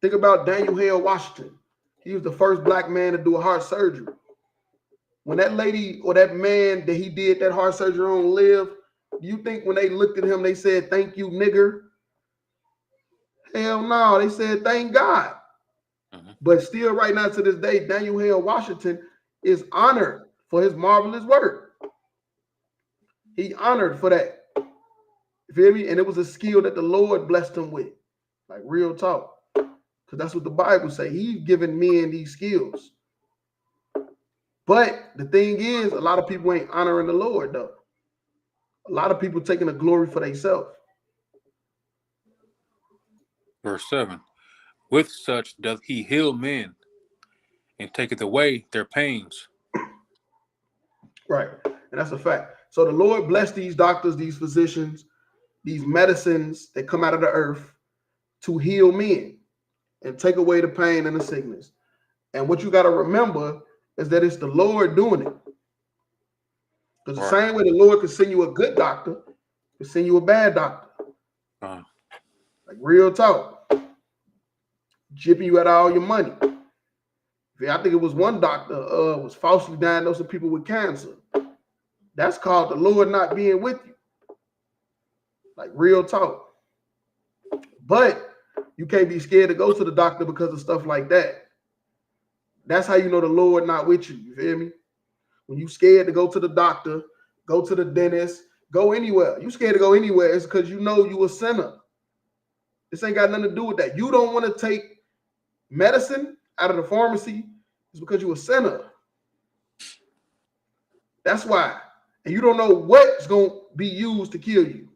Think about Daniel Hale Washington. He was the first black man to do a heart surgery. When that lady or that man that he did that heart surgery on lived, do you think when they looked at him, they said, thank you, nigger? Hell no, they said, thank God. But still right now to this day, Daniel Hale Washington is honored for his marvelous work. He honored for that. You feel me? And it was a skill that the Lord blessed him with. Like real talk. Because that's what the Bible say. He's given men these skills. But the thing is, a lot of people ain't honoring the Lord, though. A lot of people taking the glory for themselves. Verse 7. With such doth he heal men, and taketh away their pains. Right. And that's a fact. So the Lord bless these doctors, these physicians, these medicines that come out of the earth to heal men and take away the pain and the sickness. And what you got to remember is that it's the Lord doing it. Because the same way the Lord could send you a good doctor, could send you a bad doctor. Like real talk. Jipping you out of all your money. I think it was one doctor was falsely diagnosing people with cancer. That's called the Lord not being with you. Like real talk. But you can't be scared to go to the doctor because of stuff like that. That's how you know the Lord not with you. You feel me? When you scared to go to the doctor, go to the dentist, go anywhere. You scared to go anywhere, it's because you know you a sinner. This ain't got nothing to do with that. You don't want to take medicine out of the pharmacy. It's because you a sinner. That's why. And you don't know what's going to be used to kill you.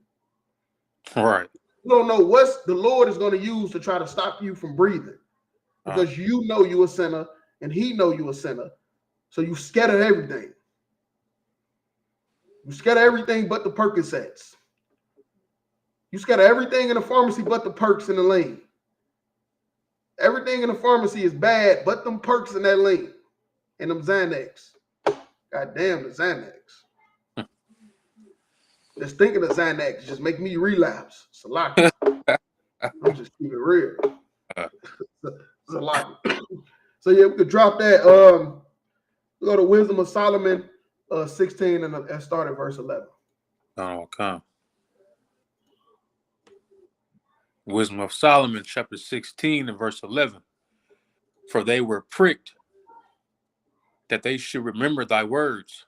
All right. You don't know what the Lord is going to use to try to stop you from breathing. Because you know you a sinner and he know you a sinner. So you scatter everything. You scatter everything but the Percocets. You scatter everything in the pharmacy but the perks in the lane. Everything in the pharmacy is bad but them perks in that lane. And them Xanax. God damn the Xanax. Just thinking of Xanax just make me relapse. It's a lot. I'm just keeping it real. It's a lot. So yeah, we could drop that. We go to Wisdom of Solomon 16 and start at verse 11. Okay. Wisdom of Solomon, chapter 16 and verse 11. For they were pricked that they should remember thy words.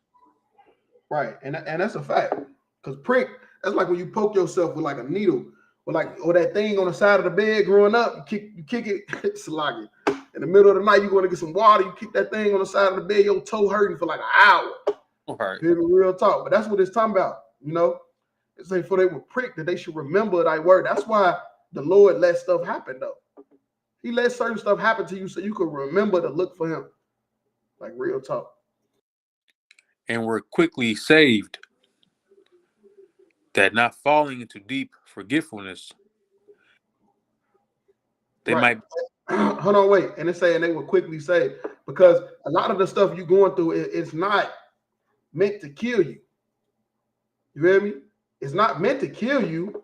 Right, and that's a fact. Because prick, that's like when you poke yourself with like a needle, or that thing on the side of the bed growing up. You kick it, it's like it. In the middle of the night, you going to get some water. You kick that thing on the side of the bed. Your toe hurting for like an hour. All right. Real talk, but that's what it's talking about. You know, it's like for they were pricked that they should remember thy word. That's why the Lord let stuff happen though. He let certain stuff happen to you so you can remember to look for him. Like real talk. And were quickly saved, that not falling into deep forgetfulness, they might. Hold on, wait. And it's saying they were quickly saved because a lot of the stuff you're going through, it's not meant to kill you. You hear me? It's not meant to kill you.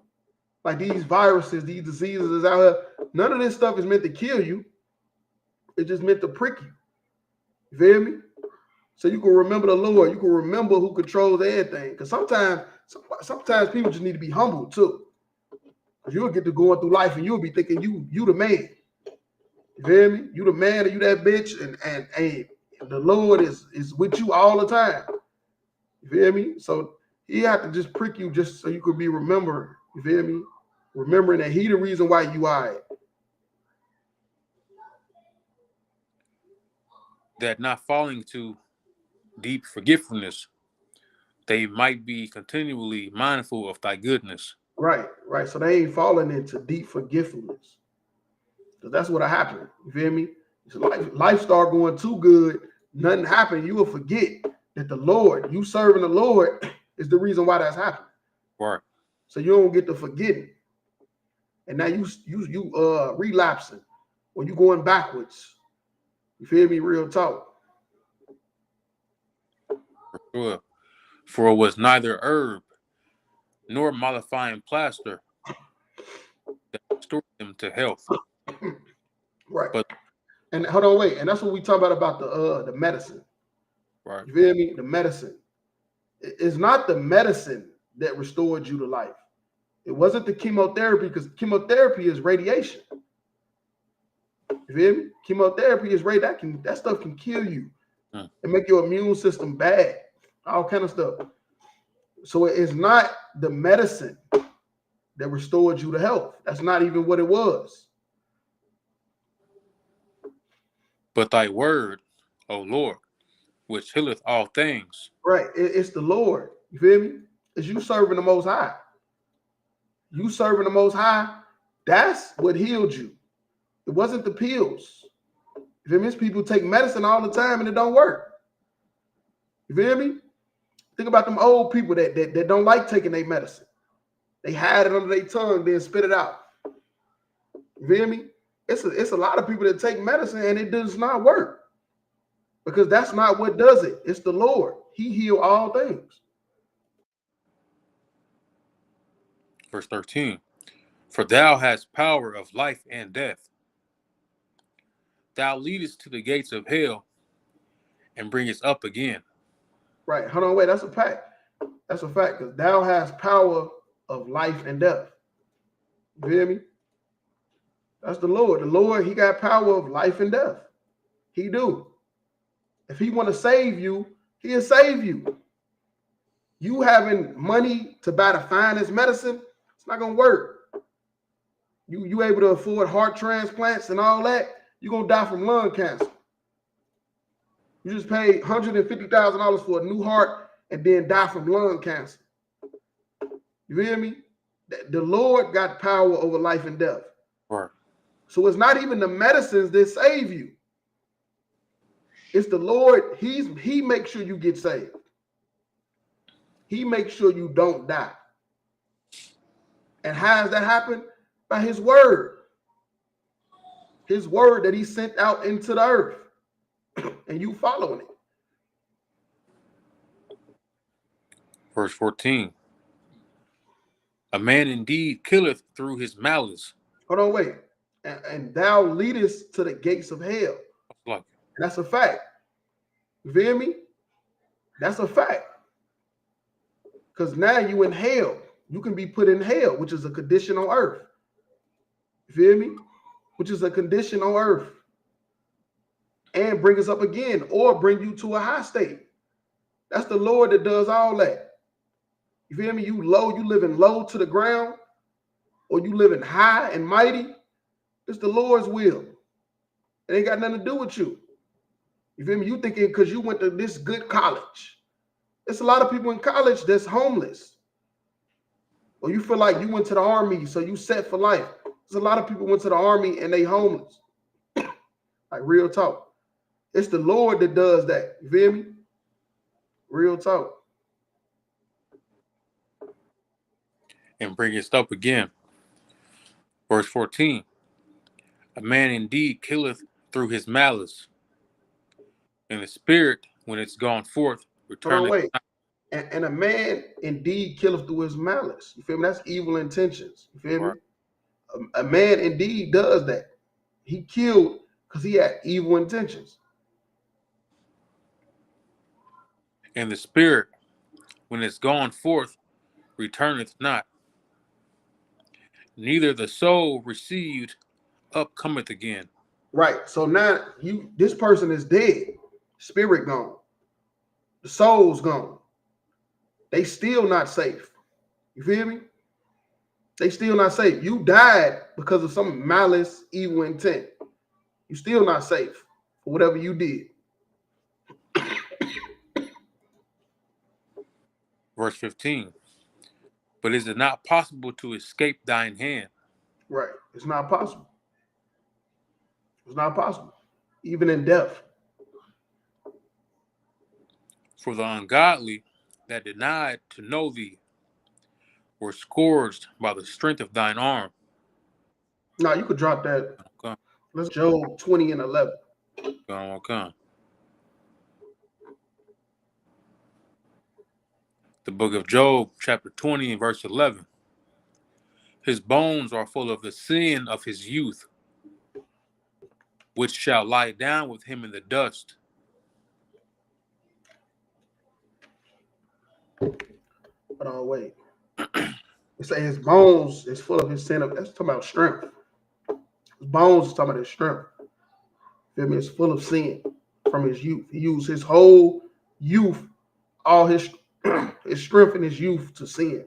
Like these viruses, these diseases is out here. None of this stuff is meant to kill you. It's just meant to prick you. You feel me? So you can remember the Lord. You can remember who controls everything. Because sometimes people just need to be humble too. Because you'll get to going through life and you'll be thinking you the man. You feel me? You the man or you that bitch, and the Lord is with you all the time. You feel me? So he had to just prick you just so you could be remembered. You feel me? Remembering that he the reason why you are. That not falling to deep forgetfulness, they might be continually mindful of thy goodness. Right. So they ain't falling into deep forgetfulness. Because that's what happened. You feel me? So life start going too good, nothing happened. You will forget that the Lord, you serving the Lord, is the reason why that's happening. Right. So you don't get to forgetting. And now you relapsing when you going backwards. You feel me? Real talk. For sure. For it was neither herb nor mollifying plaster that restored them to health. Right. But and hold on, wait. And that's what we talk about the medicine. Right. You feel me? The medicine. It's not the medicine that restored you to life. It wasn't the chemotherapy, because chemotherapy is radiation. You feel me? Chemotherapy is that stuff can kill you and make your immune system bad, all kind of stuff. So it's not the medicine that restored you to health. That's not even what it was. But thy word, O Lord, which healeth all things. Right. It's the Lord. You feel me? It's you serving the Most High. You serving the Most High, that's what healed you. It wasn't the pills. You feel me? People take medicine all the time and it don't work. You feel me? Think about them old people that don't like taking their medicine. They hide it under their tongue, then spit it out. You feel me? It's a lot of people that take medicine and it does not work. Because that's not what does it. It's the Lord. He heals all things. Verse 13. For thou hast power of life and death. Thou leadest to the gates of hell and bringest up again. Right. Hold on, wait. That's a fact. That's a fact. Because thou hast power of life and death. You hear me? That's the Lord. The Lord, he got power of life and death. He do. If he want to save you, he'll save you. You having money to buy the finest medicine, it's not gonna work. You able to afford heart transplants and all that, you're gonna die from lung cancer. You just paid $150,000 for a new heart and then die from lung cancer. You hear me? The Lord got power over life and death. Right. So it's not even the medicines that save you. It's the Lord. He makes sure you get saved. He makes sure you don't die. And how does that happen? By his word. His word that he sent out into the earth. And you following it. Verse 14. A man indeed killeth through his malice. Hold on, wait. And thou leadest to the gates of hell. Like, that's a fact. You feel me? That's a fact. Because now you in hell. You can be put in hell, which is a condition on earth. You feel me? Which is a condition on earth. And bring us up again, or bring you to a high state. That's the Lord that does all that. You feel me? You living low to the ground, or you living high and mighty. It's the Lord's will. It ain't got nothing to do with you. You feel me? You thinking because you went to this good college. There's a lot of people in college that's homeless. Or you feel like you went to the army, so you set for life. There's a lot of people went to the army and they homeless. Like real talk. It's the Lord that does that. You feel me? Real talk. and bringest up again. Verse 14. A man indeed killeth through his malice, and the spirit, when it's gone forth, returneth. Wait. And a man indeed killeth through his malice. You feel me? That's evil intentions. You feel me? A man indeed does that. He killed because he had evil intentions. And the spirit, when it's gone forth, returneth not. Neither the soul received up cometh again. Right. So now this person is dead. Spirit gone. The soul's gone. They still not safe. You feel me? They still not safe. You died because of some malice, evil intent. You still not safe for whatever you did. Verse 15. But is it not possible to escape thine hand? Right. It's not possible. It's not possible. Even in death. For the ungodly that denied to know thee were scourged by the strength of thine arm. No, you could drop that. Okay. Let's Job 20 and 11. Okay. The book of Job, chapter 20 and verse 11. His bones are full of the sin of his youth, which shall lie down with him in the dust. But wait. It say his bones is full of his sin. That's talking about strength. His bones is talking about his strength. Feel me? It's full of sin from his youth. He used his whole youth, all his strength in his youth to sin.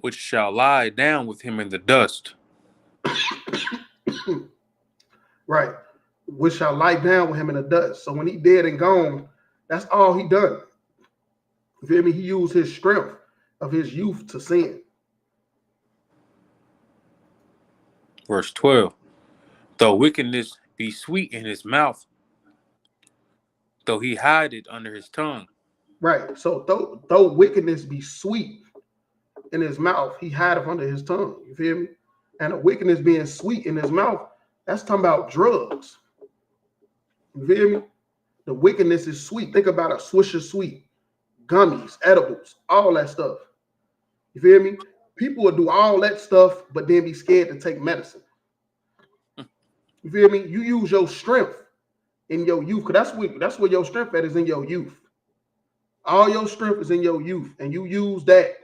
Which shall lie down with him in the dust. Right. Which shall lie down with him in the dust. So when he dead and gone, that's all he done. You feel me? He used his strength of his youth to sin. Verse 12. Though wickedness be sweet in his mouth, though he hide it under his tongue. Right. So though wickedness be sweet in his mouth, he hide it under his tongue. You feel me? And the wickedness being sweet in his mouth, that's talking about drugs. You feel me? The wickedness is sweet. Think about a Swisher Sweet. gummies, edibles, all that stuff. You feel me? People will do all that stuff, but then be scared to take medicine. You feel me? You use your strength in your youth, because that's where your strength at is in your youth. All your strength is in your youth, and you use that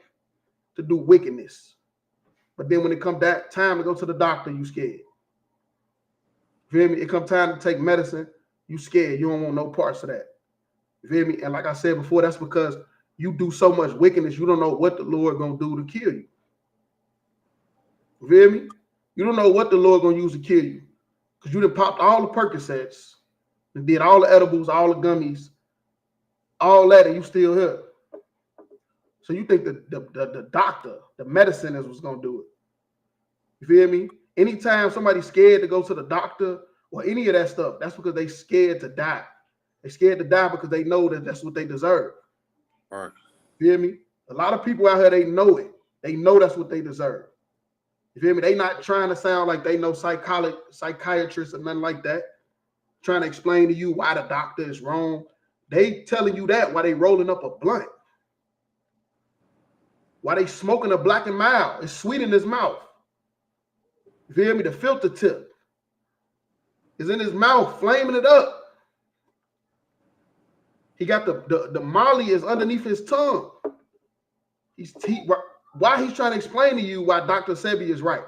to do wickedness. But then when it comes that time to go to the doctor, you scared. You feel me? It comes time to take medicine, you scared. You don't want no parts of that. You feel me? And like I said before, that's because you do so much wickedness, you don't know what the Lord gonna do to kill you. You feel me? You don't know what the Lord gonna use to kill you. Because you done popped all the Percocets, and did all the edibles, all the gummies, all that, and you still here. So you think the doctor, the medicine is what's gonna do it. You feel me? Anytime somebody's scared to go to the doctor or any of that stuff, that's because they scared to die. They're scared to die because they know that that's what they deserve. All right. You feel me? A lot of people out here, they know it. They know that's what they deserve. You feel me? They not trying to sound like they know psychiatrists or nothing like that. Trying to explain to you why the doctor is wrong. They telling you that while they rolling up a blunt. While they smoking a Black and Mild. It's sweet in his mouth. You feel me? The filter tip is in his mouth, flaming it up. He got the Molly is underneath his tongue. Why he's trying to explain to you why Dr. Sebi is right.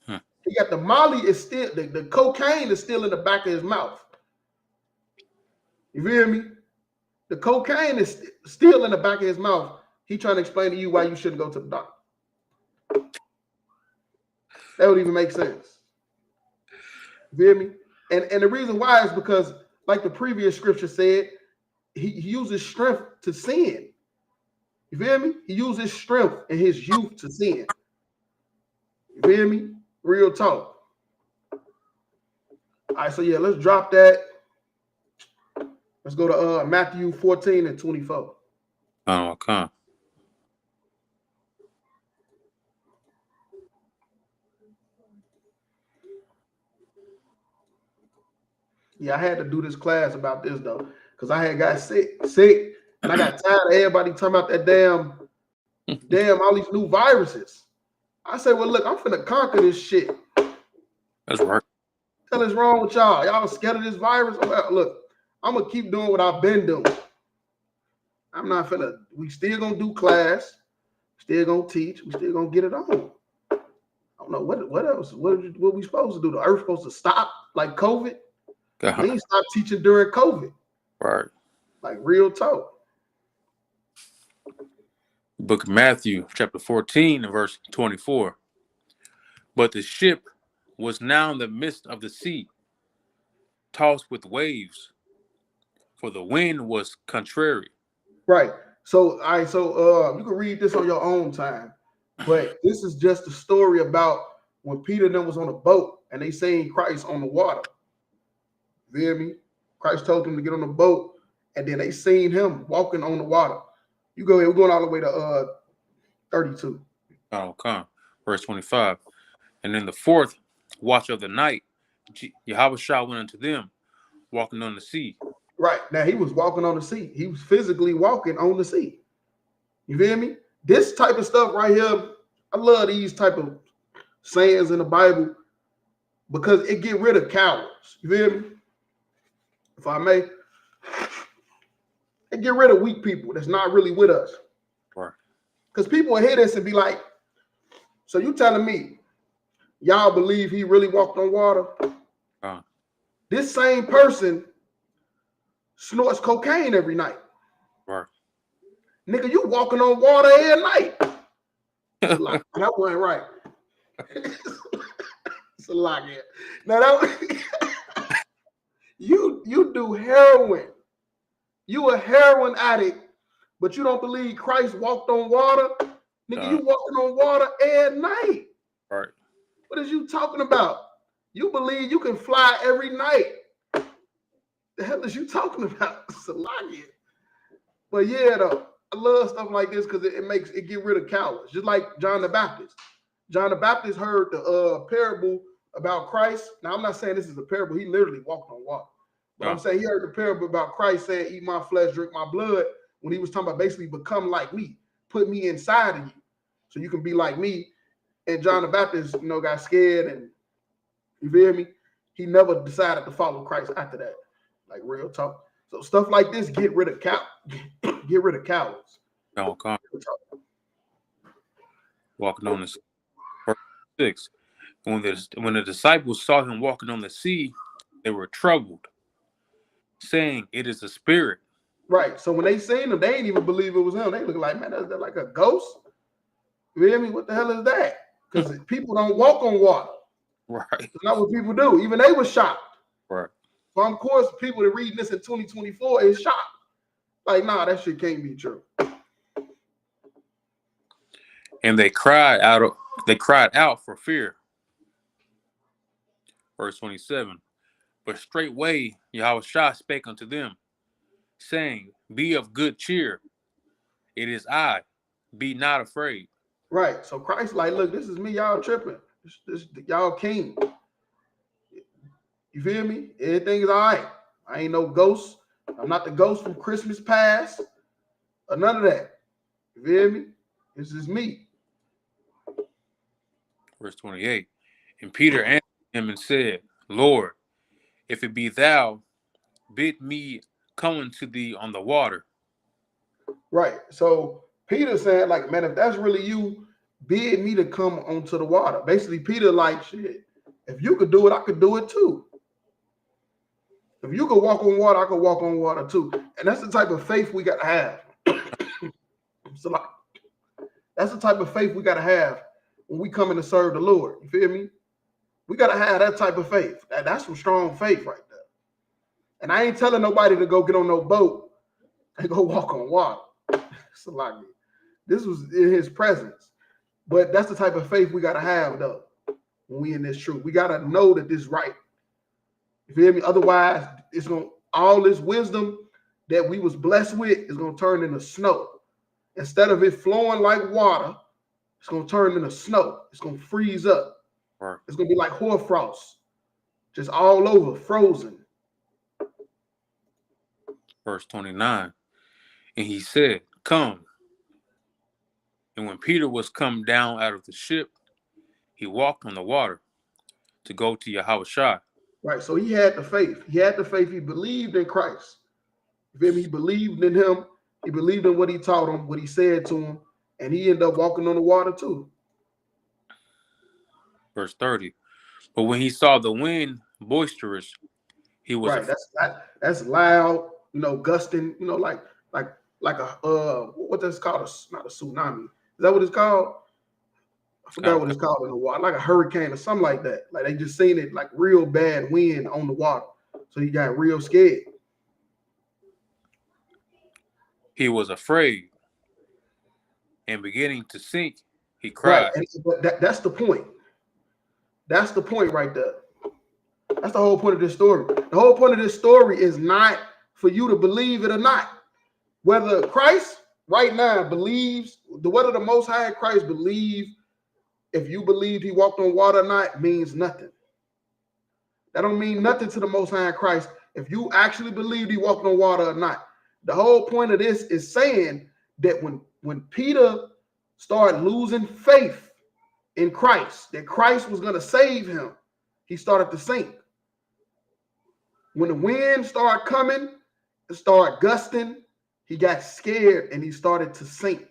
He got the Molly is still, the cocaine is still in the back of his mouth. You feel me? The cocaine is still in the back of his mouth. He trying to explain to you why you shouldn't go to the doctor. That would even make sense. You feel me? And the reason why is because, like the previous scripture said, he uses strength to sin. You feel me? He uses strength in his youth to sin. You feel me? Real talk. All right, so yeah, let's drop that. Let's go to Matthew 14 and 24. Oh, okay. Yeah, I had to do this class about this though, because I had got sick, and I got tired of everybody talking about that damn all these new viruses. I said, well, look, I'm finna conquer this shit. That's right. What is wrong with y'all? Y'all scared of this virus? Well, look, I'm gonna keep doing what I've been doing. I'm not finna. We still gonna do class. Still gonna teach. We still gonna get it on. I don't know what else. What we supposed to do? The earth supposed to stop like COVID? We ain't stop teaching during COVID. Right. Like real talk. Book of Matthew, chapter 14, and verse 24. But the ship was now in the midst of the sea, tossed with waves, for the wind was contrary. Right. So, all right. So, you can read this on your own time, but this is just a story about when Peter and them was on a boat and they seen Christ on the water. You feel me? Christ told them to get on the boat, and then they seen him walking on the water. You go ahead. We're going all the way to 32. Oh, come. Verse 25. And in the fourth watch of the night, Yahushua went unto them, walking on the sea. Right. Now, he was walking on the sea. He was physically walking on the sea. You feel me? This type of stuff right here, I love these type of sayings in the Bible because it get rid of cowards. You feel me? If I may, it get rid of weak people that's not really with us. Right. Because people will hear this and be like, so you telling me y'all believe he really walked on water? This same person snorts cocaine every night. Right. Nigga, you walking on water every night. Like, that wasn't right. It's a lot here. Now that you do heroin. You a heroin addict, but you don't believe Christ walked on water? Nigga, you walking on water every night. Right. What is you talking about? You believe you can fly every night. The hell is you talking about? It's a lot here. But yeah, though, I love stuff like this because it get rid of cowards. Just like John the Baptist. John the Baptist heard the parable about Christ. Now, I'm not saying this is a parable. He literally walked on water. But I'm saying he heard the parable about Christ saying, eat my flesh, drink my blood. when he was talking about basically become like me, put me inside of you, so you can be like me. And John the Baptist, got scared, and you feel me? He never decided to follow Christ after that. Like real talk. So stuff like this, get rid of cowards. Don't come. Walking on the sea. Verse 6. When the disciples saw him walking on the sea, they were troubled, saying, "It is a spirit." Right. So when they seen him, they didn't even believe it was him. They look like, man, that's like a ghost. You hear me? What the hell is that? Because people don't walk on water. Right. It's not what people do. Even they were shocked. Right. So of course, people that reading this in 2024 is shocked. Like, nah, that shit can't be true. And they cried out for fear. Verse 27. But straightway Yahushua spake unto them, saying, "Be of good cheer. It is I. Be not afraid." Right. So Christ, like, look, this is me. Y'all tripping. This y'all king. You feel me? Everything is all right. I ain't no ghost. I'm not the ghost from Christmas past or none of that. You feel me? This is me. Verse 28. And Peter answered him and said, "Lord, if it be thou, bid me come unto thee on the water." Right. So Peter said, like, man, if that's really you, bid me to come onto the water. Basically, Peter, like, shit, if you could do it, I could do it too. If you could walk on water, I could walk on water too. And that's the type of faith we got to have. So, like, that's the type of faith we got to have when we come in to serve the Lord. You feel me? We got to have that type of faith. That's some strong faith right there. And I ain't telling nobody to go get on no boat and go walk on water. So, like, this was in his presence. But that's the type of faith we got to have, though, when we in this truth. We got to know that this is right. You feel me? Otherwise, it's going to, all this wisdom that we was blessed with is going to turn into snow. Instead of it flowing like water, it's going to turn into snow. It's going to freeze up. Right. It's going to be like hoarfrost, just all over, frozen. Verse 29. And he said, "Come." And when Peter was come down out of the ship, he walked on the water to go to Yahushua. Right. So he had the faith. He had the faith. He believed in Christ. You feel me? He believed in him. He believed in what he taught him, what he said to him, and he ended up walking on the water too. Verse 30. But when he saw the wind boisterous, he was right. That's loud, gusting, like a what that's called, not a tsunami. Is that what it's called? I forgot what it's called in the water, like a hurricane or something like that. Like they just seen it like real bad wind on the water. So he got real scared. He was afraid, and beginning to sink, he cried. Right. But that's the point. That's the point right there. That's the whole point of this story. The whole point of this story is not for you to believe it or not. Whether Christ right now believes, whether the Most High Christ believe, if you believed he walked on water or not, means nothing. That don't mean nothing to the Most High Christ if you actually believed he walked on water or not. The whole point of this is saying that when Peter started losing faith in Christ, that Christ was going to save him, he started to sink. When the wind started coming, it started gusting, he got scared and he started to sink.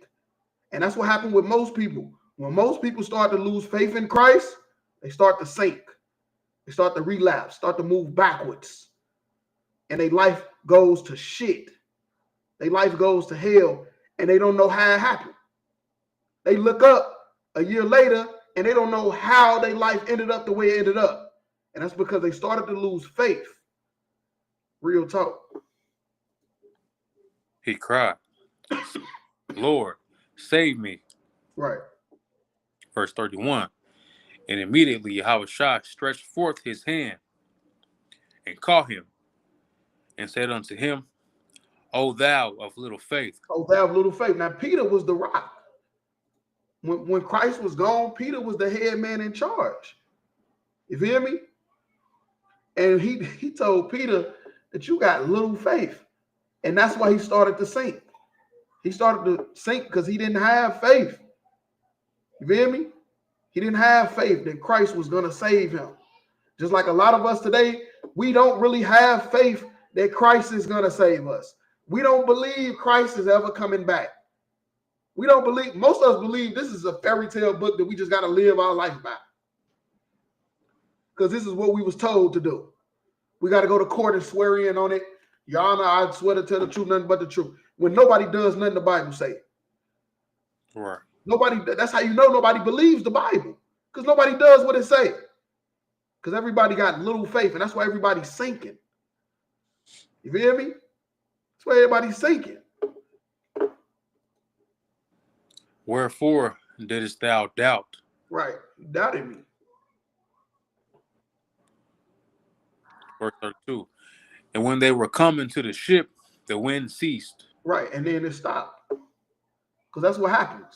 And that's what happened with most people. When most people start to lose faith in Christ, they start to sink. They start to relapse, start to move backwards. And their life goes to shit. Their life goes to hell, and they don't know how it happened. They look up a year later, and they don't know how their life ended up the way it ended up. And that's because they started to lose faith. Real talk. He cried, "Lord, save me." Right. Verse 31. And immediately Yahushua stretched forth his hand and caught him and said unto him, "O thou of little faith." Oh, thou of little faith. Now, Peter was the rock. When Christ was gone, Peter was the head man in charge. You feel me? And he told Peter that you got little faith. And that's why he started to sink. He started to sink because he didn't have faith. You feel me? He didn't have faith that Christ was going to save him. Just like a lot of us today, we don't really have faith that Christ is going to save us. We don't believe Christ is ever coming back. We don't believe, most of us believe this is a fairy tale book that we just got to live our life by. Because this is what we was told to do. We got to go to court and swear in on it. Your Honor, I swear to tell the truth, nothing but the truth. When nobody does nothing the Bible say. Right. Nobody, that's how you know nobody believes the Bible. Because nobody does what it say. Because everybody got little faith, and that's why everybody's sinking. You feel me? That's why everybody's sinking. Wherefore didst thou doubt? Right. You doubted me. Verse 32. And when they were coming to the ship, the wind ceased. Right. And then it stopped. Because that's what happens.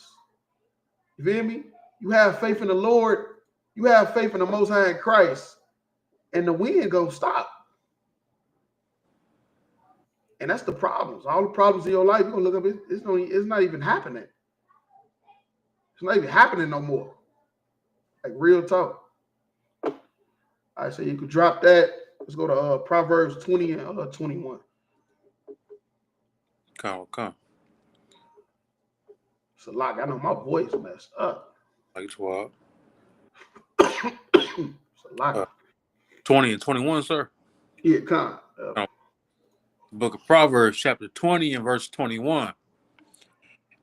You feel me? You have faith in the Lord. You have faith in the Most High in Christ. And the wind gonna stop. And that's the problems. All the problems in your life, you're gonna look up, it's not even happening. It's not even happening no more. Like real talk. All right, so you could drop that. Let's go to Proverbs 20 and 21. Come. It's a lot. I know my voice messed up. Like 12. It's a lot. 20 and 21, sir. Yeah, come. Book of Proverbs, chapter 20 and verse 21.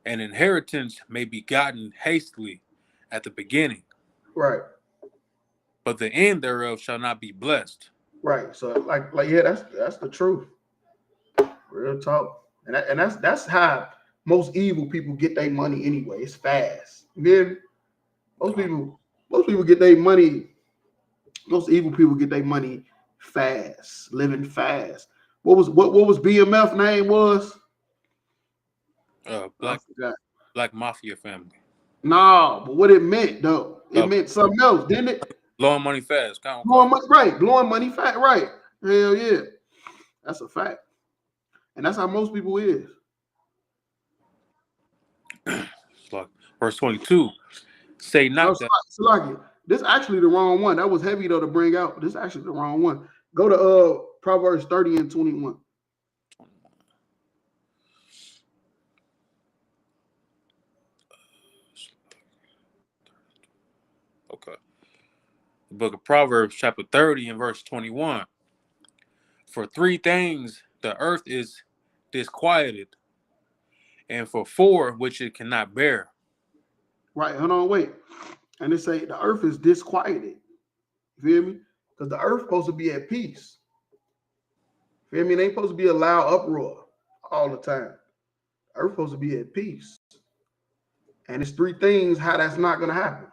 An inheritance may be gotten hastily at the beginning. Right. But the end thereof shall not be blessed. Right. So like yeah, that's the truth. Real talk. And that's how most evil people get their money anyway. It's fast. You feel me? Most people get their money. Most evil people get their money fast, living fast. What was BMF name was? Black Mafia family. No, but what it meant though, it meant something else, didn't it? Blowing money fast. Blowing money fast, right? Hell yeah, that's a fact, and that's how most people is. Like verse 22. Say not that. Like this actually the wrong one. That was heavy though to bring out. This actually the wrong one. Go to Proverbs 30 and 21. Okay. The book of Proverbs, chapter 30 and verse 21. For 3 things the earth is disquieted, and for 4 which it cannot bear. Right, hold on, wait. And they say the earth is disquieted. You feel me? Because the earth supposed to be at peace. Feel me? It ain't supposed to be a loud uproar all the time. The earth supposed to be at peace. And it's 3 things how that's not going to happen.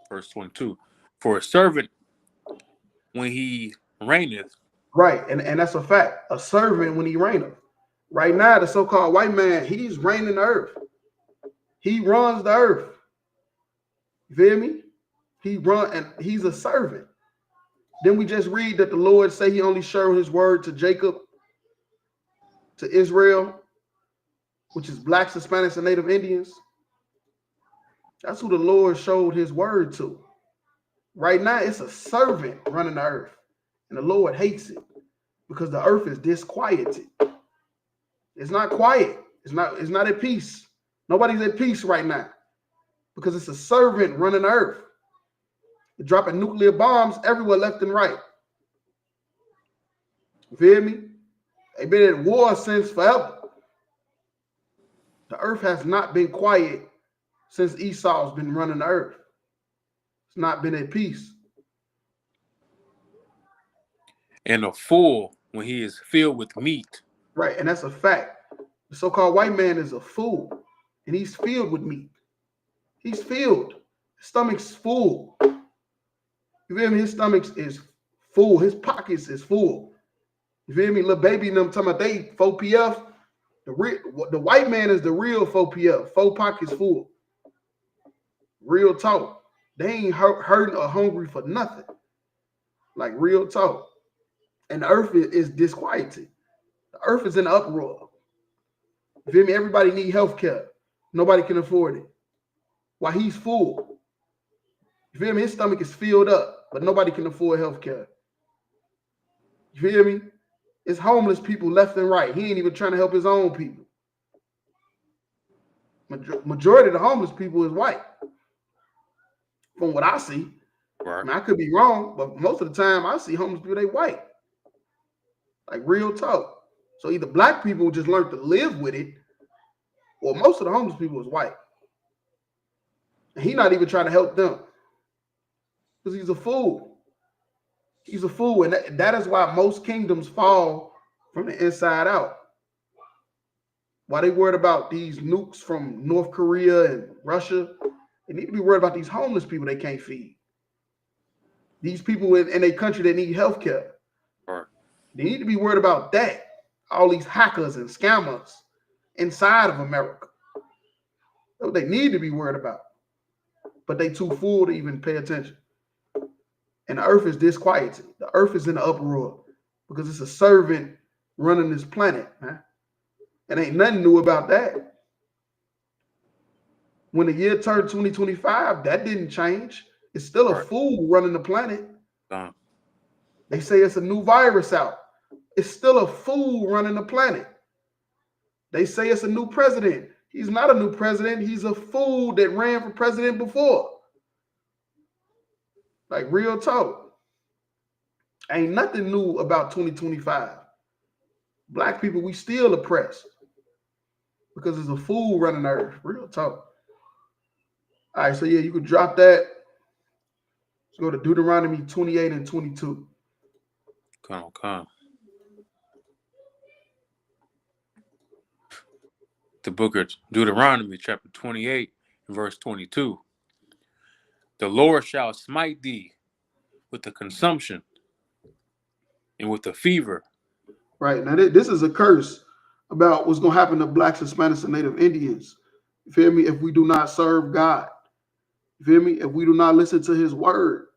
Verse 22. For a servant, when he reigneth. Right, and that's a fact. A servant when he reigneth. Right now, the so-called white man, he's reigning the earth. He runs the earth. You feel me? And he's a servant. Then we just read that the Lord say he only showed his word to Jacob, to Israel, which is blacks, Hispanics, and Native Indians. That's who the Lord showed his word to. Right now, it's a servant running the earth. And the Lord hates it because the earth is disquieted. It's not quiet. It's not at peace. Nobody's at peace right now because it's a servant running the earth. They're dropping nuclear bombs everywhere, left and right. You feel me? They've been at war since forever. The earth has not been quiet since Esau's been running the earth. It's not been at peace. And a fool when he is filled with meat. Right, and that's a fact. The so-called white man is a fool, and he's filled with meat. He's filled. His stomach's full. You feel me? His stomach is full. His pockets is full. You feel me? Little baby and them talking about they 4 PF. The white man is the real 4 PF. 4 pockets full. Real talk. They ain't hurting or hungry for nothing. Like real talk. And the earth is disquieted. The earth is in uproar. You feel me? Everybody need health care. Nobody can afford it. While he's full. You feel me? His stomach is filled up, but nobody can afford health care. You feel me? It's homeless people left and right. He ain't even trying to help his own people. Majority of the homeless people is white. From what I see. Right. I mean, I could be wrong, but most of the time I see homeless people, they white. Like real talk. So either black people just learned to live with it, or most of the homeless people is white. And he's not even trying to help them. Because he's a fool. He's a fool. And that is why most kingdoms fall from the inside out. Why they worried about these nukes from North Korea and Russia? They need to be worried about these homeless people they can't feed. These people in a country that need health care. Right. They need to be worried about that. All these hackers and scammers inside of America. That's what they need to be worried about. But they too fool to even pay attention. And the earth is disquieted. The earth is in an uproar because it's a servant running this planet, man. And ain't nothing new about that. When the year turned 2025, that didn't change. It's still a fool running the planet. They say it's a new virus out. It's still a fool running the planet. They say it's a new president. He's not a new president. He's a fool that ran for president before. Like real talk. Ain't nothing new about 2025. Black people, we still oppressed. Because there's a fool running the earth. Real talk. All right, so yeah, you could drop that. Let's go to Deuteronomy 28 and 22. Come. The book of Deuteronomy, chapter 28, verse 22. The Lord shall smite thee with the consumption and with the fever. Right. Now, this is a curse about what's going to happen to blacks, Hispanics, and Native Indians. You feel me? If we do not serve God. You feel me? If we do not listen to his word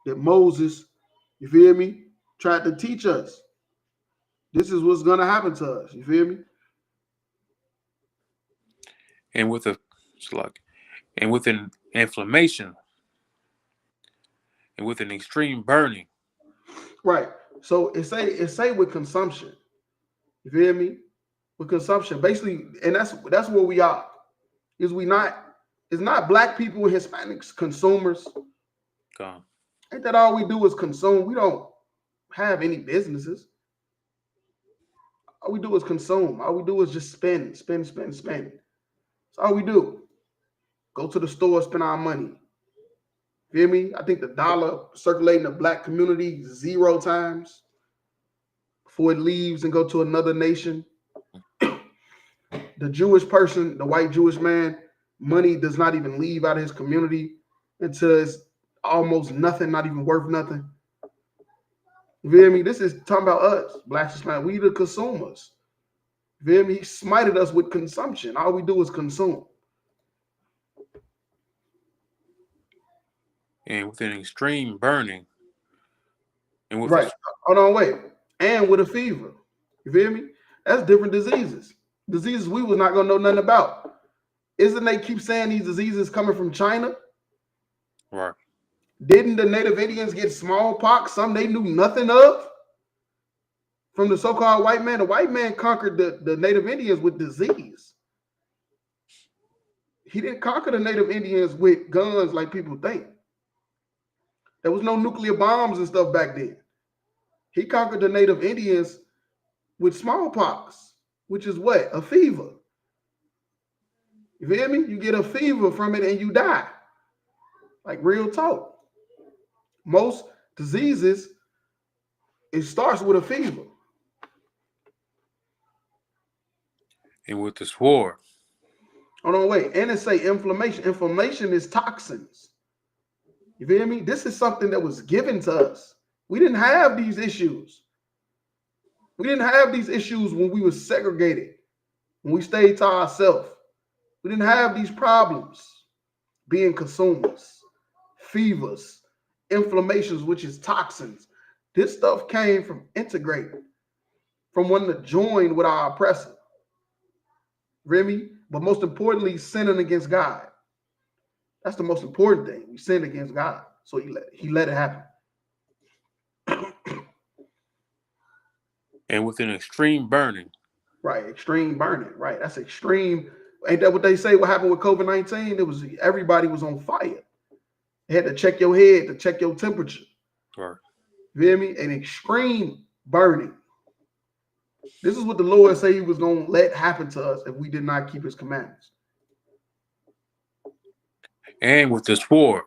that Moses, you feel me, tried to teach us. This is what's going to happen to us. You feel me? And with an inflammation and with an extreme burning. Right. So it say with consumption. You feel me? With consumption. Basically, and that's where we are. It's not black people and Hispanics consumers. Come. Ain't that all we do is consume? We don't have any businesses. All we do is consume. All we do is just spend. That's all we do. Go to the store, spend our money. Feel me? I think the dollar circulating the black community 0 times before it leaves and go to another nation. The Jewish person, the white Jewish man, money does not even leave out of his community until it's almost nothing, not even worth nothing. You feel me? This is talking about us, blacks, Hispanics. We the consumers. You feel me? He smited us with consumption. All we do is consume. And with an extreme burning. And with right. Hold on, wait. And with a fever. You feel me? That's different diseases. Diseases we was not going to know nothing about. Isn't they keep saying these diseases coming from China? Right. Didn't the Native Indians get smallpox? Some they knew nothing of? From the so-called white man. The white man conquered the Native Indians with disease. He didn't conquer the Native Indians with guns like people think. There was no nuclear bombs and stuff back then. He conquered the Native Indians with smallpox, which is what? A fever. You feel me? You get a fever from it and you die. Like real talk. Most diseases, it starts with a fever. And with the sword. Hold on, wait. And it say inflammation. Inflammation is toxins. You feel me? This is something that was given to us. We didn't have these issues. We didn't have these issues when we were segregated, when we stayed to ourselves. We didn't have these problems being consumers, fevers, inflammations, which is toxins. This stuff came from integrating. from wanting to join with our oppressor. Really? But most importantly, sinning against God. That's the most important thing. We sinned against God. So he let it happen. And with an extreme burning. Right, extreme burning. Right, that's extreme. Ain't that what they say? What happened with COVID-19? It was everybody was on fire. They had to check your head to check your temperature. Right. You hear me? An extreme burning. This is what the Lord said he was going to let happen to us if we did not keep his commandments. And with the sword.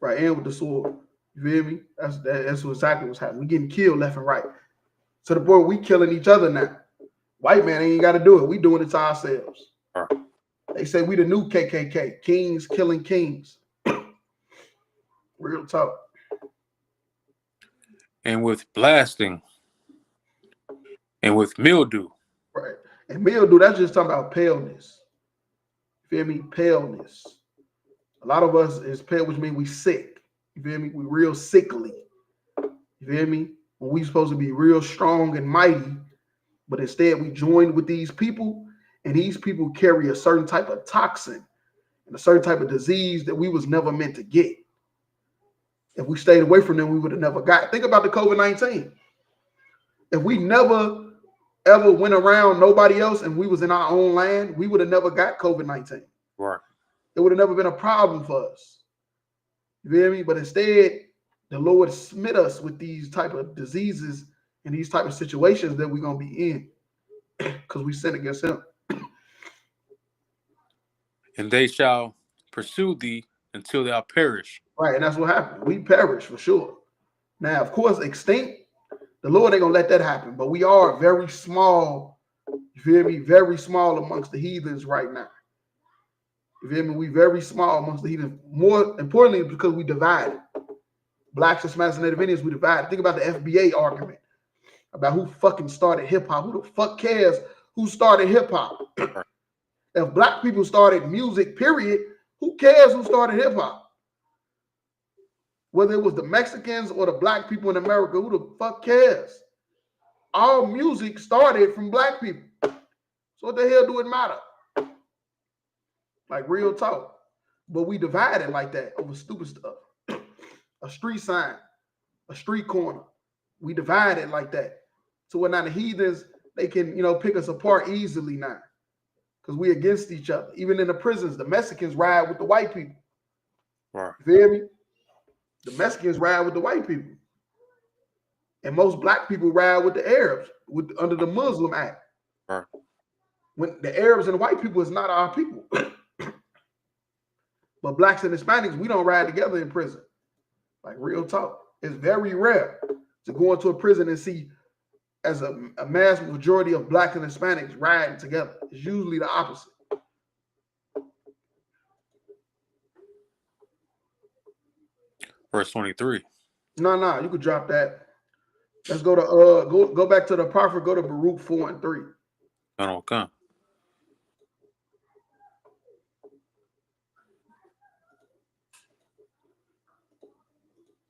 Right, and with the sword. You feel me? That's exactly what's happening. We getting killed left and right. To the point we killing each other now. White man ain't got to do it. We doing it to ourselves. Right. They say we the new KKK. Kings killing kings. Real talk. And with blasting. And with mildew. Right. And mildew, that's just talking about paleness. You feel me? Paleness. A lot of us is pale, which means we sick. You feel me? We real sickly. You feel me? When we supposed to be real strong and mighty, but instead we joined with these people, and these people carry a certain type of toxin and a certain type of disease that we was never meant to get. If we stayed away from them, we would have never got. Think about the COVID-19. If we never ever went around nobody else and we was in our own land, we would have never got COVID-19. Right. It would have never been a problem for us. You feel me? But instead, the Lord smit us with these type of diseases and these type of situations that we're going to be in because we sin against him. And they shall pursue thee until thou perish. Right, and that's what happened. We perish for sure. Now, of course, extinct, the Lord ain't going to let that happen, but we are very small, you feel me? Very small amongst the heathens right now. You feel me? We very small amongst the heathens. More importantly, because we divided. Blacks, Hispanics, and Native Indians, we divided. Think about the FBA argument about who fucking started hip-hop. Who the fuck cares who started hip-hop? If black people started music, period, who cares who started hip-hop? Whether it was the Mexicans or the black people in America, who the fuck cares? All music started from black people. So what the hell do it matter? Like real talk. But we divided like that over stupid stuff. A street sign, a street corner. We divided like that. So when now the heathens, they can, pick us apart easily now. Because we against each other. Even in the prisons, the Mexicans ride with the white people. Right. You feel me? The Mexicans ride with the white people. And most black people ride with the Arabs under the Muslim Act. Right. When the Arabs and the white people is not our people. But blacks and Hispanics, we don't ride together in prison. Like real talk. It's very rare to go into a prison and see as a mass majority of blacks and Hispanics riding together. It's usually the opposite. Verse 23. No, you could drop that. Let's go to go back to the prophet, go to Baruch 4 and 3. I don't come.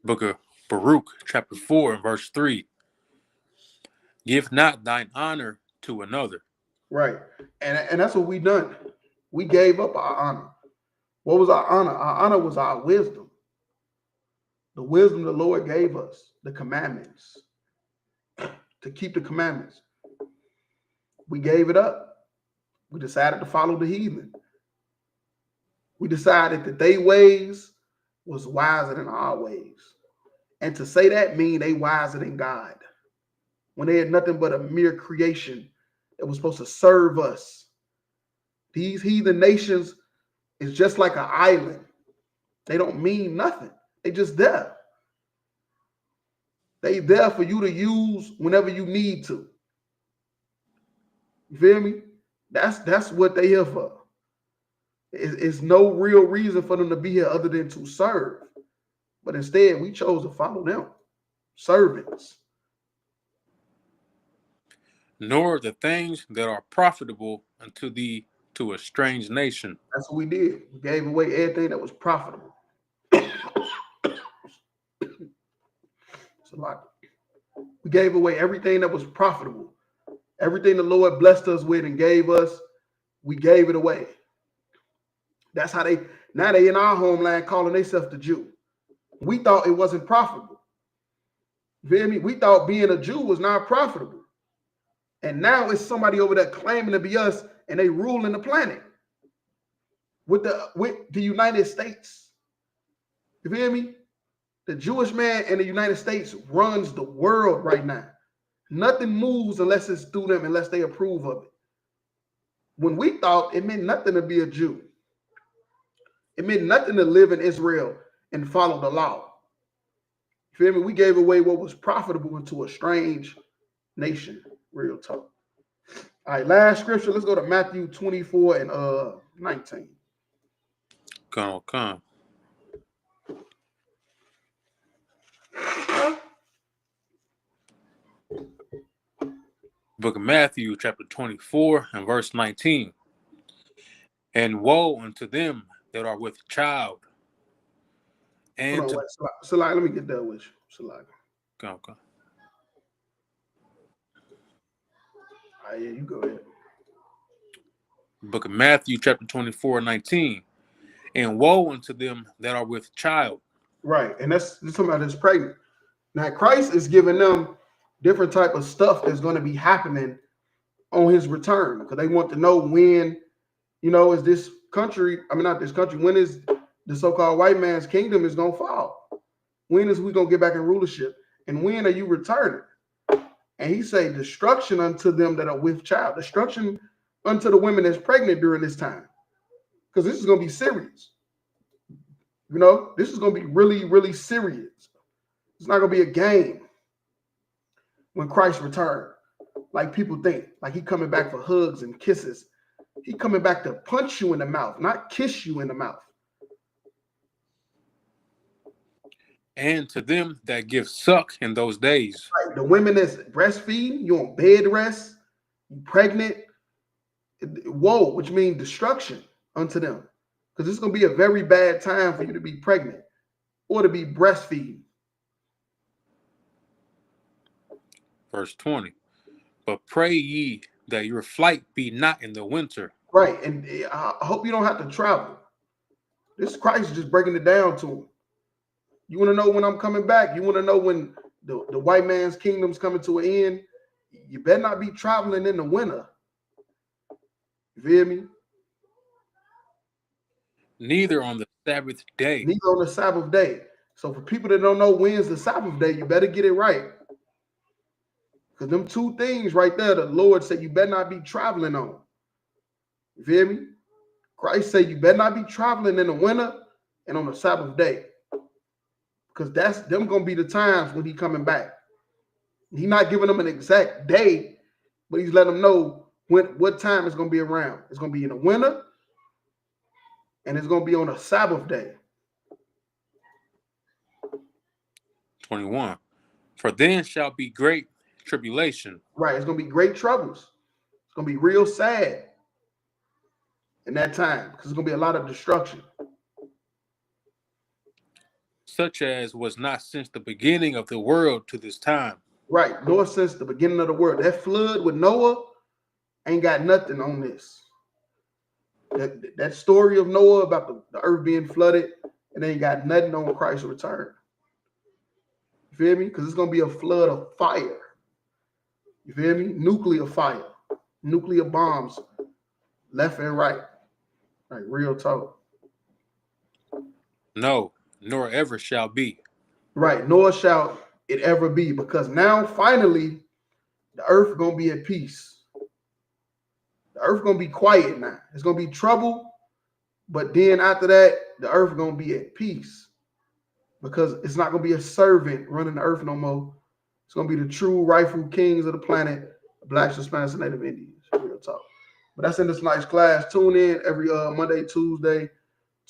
Book of Baruch, chapter 4, and verse 3. Give not thine honor to another. Right. And that's what we done. We gave up our honor. What was our honor? Our honor was our wisdom. The wisdom the Lord gave us, the commandments, to keep the commandments. We gave it up. We decided to follow the heathen. We decided that their ways was wiser than our ways. And to say that mean they wiser than God. When they had nothing but a mere creation that was supposed to serve us. These heathen nations is just like an island. They don't mean nothing. They just there. They there for you to use whenever you need to. You feel me? That's what they here for. It's no real reason for them to be here other than to serve. But instead, we chose to follow them. Servants. Nor the things that are profitable unto thee to a strange nation. That's what we did. We gave away everything that was profitable. It's a lot. We gave away everything that was profitable Everything the Lord blessed us with and gave us, we gave it away. That's how now they in our homeland calling themselves the Jew. We thought it wasn't profitable. You feel me? We thought being a Jew was not profitable. And now it's somebody over there claiming to be us, and they ruling the planet with the United States. You feel me? The Jewish man in the United States runs the world right now. Nothing moves unless it's through them, unless they approve of it. When we thought it meant nothing to be a Jew. It meant nothing to live in Israel and follow the law. You feel me? We gave away what was profitable into a strange nation. Real talk. All right, last scripture. Let's go to Matthew 24 and 19. Come. Book of Matthew, chapter 24 and verse 19. And woe unto them that are with child. And Hold on, Salak, let me get that with you. Salak. Come. All right, yeah, you go ahead. Book of Matthew, chapter 24, 19. And woe unto them that are with child. Right, and that's talking about this pregnant. Now, Christ is giving them different type of stuff that's going to be happening on his return, because they want to know when, is this country, not this country, when is the so-called white man's kingdom is going to fall? When is we going to get back in rulership? And when are you returning? And he say, destruction unto them that are with child, destruction unto the women that's pregnant during this time. Because this is going to be serious. This is going to be really, really serious. It's not going to be a game when Christ returns, like people think. Like he coming back for hugs and kisses. He coming back to punch you in the mouth, not kiss you in the mouth. And to them that give suck in those days. Right. The women that's breastfeeding, you on bed rest, you pregnant. Woe, which means destruction unto them. Because it's going to be a very bad time for you to be pregnant or to be breastfeeding. Verse 20. But pray ye that your flight be not in the winter. Right. And I hope you don't have to travel. This Christ is just breaking it down to him. You want to know when I'm coming back? You want to know when the white man's kingdom's coming to an end? You better not be traveling in the winter. You feel me? Neither on the Sabbath day. Neither on the Sabbath day. So for people that don't know when's the Sabbath day, you better get it right. Because them two things right there, the Lord said you better not be traveling on. You feel me? Christ said you better not be traveling in the winter and on the Sabbath day. Because that's them going to be the times when he coming back. He's not giving them an exact day, but he's letting them know what time it's going to be around. It's going to be in the winter, and it's going to be on a Sabbath day. 21. For then shall be great tribulation. Right. It's going to be great troubles. It's going to be real sad in that time because it's going to be a lot of destruction. Such as was not since the beginning of the world to this time. Right. Nor since the beginning of the world. That flood with Noah ain't got nothing on this. That story of Noah about the earth being flooded, it ain't got nothing on Christ's return. You feel me? Because it's going to be a flood of fire. You feel me? Nuclear fire. Nuclear bombs left and right. Like real talk. No, nor ever shall be. Right. Nor shall it ever be. Because now, finally, the earth going to be at peace. The earth going to be quiet now. It's going to be trouble. But then after that, the earth going to be at peace. Because it's not going to be a servant running the earth no more. It's going to be the true rightful kings of the planet, Blacks, Hispanics, and Native Indians. Real talk. But that's in this night's class. Tune in every Monday, Tuesday.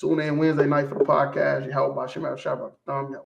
Tune in Wednesday night for the podcast. You help by Shemal Shabbat.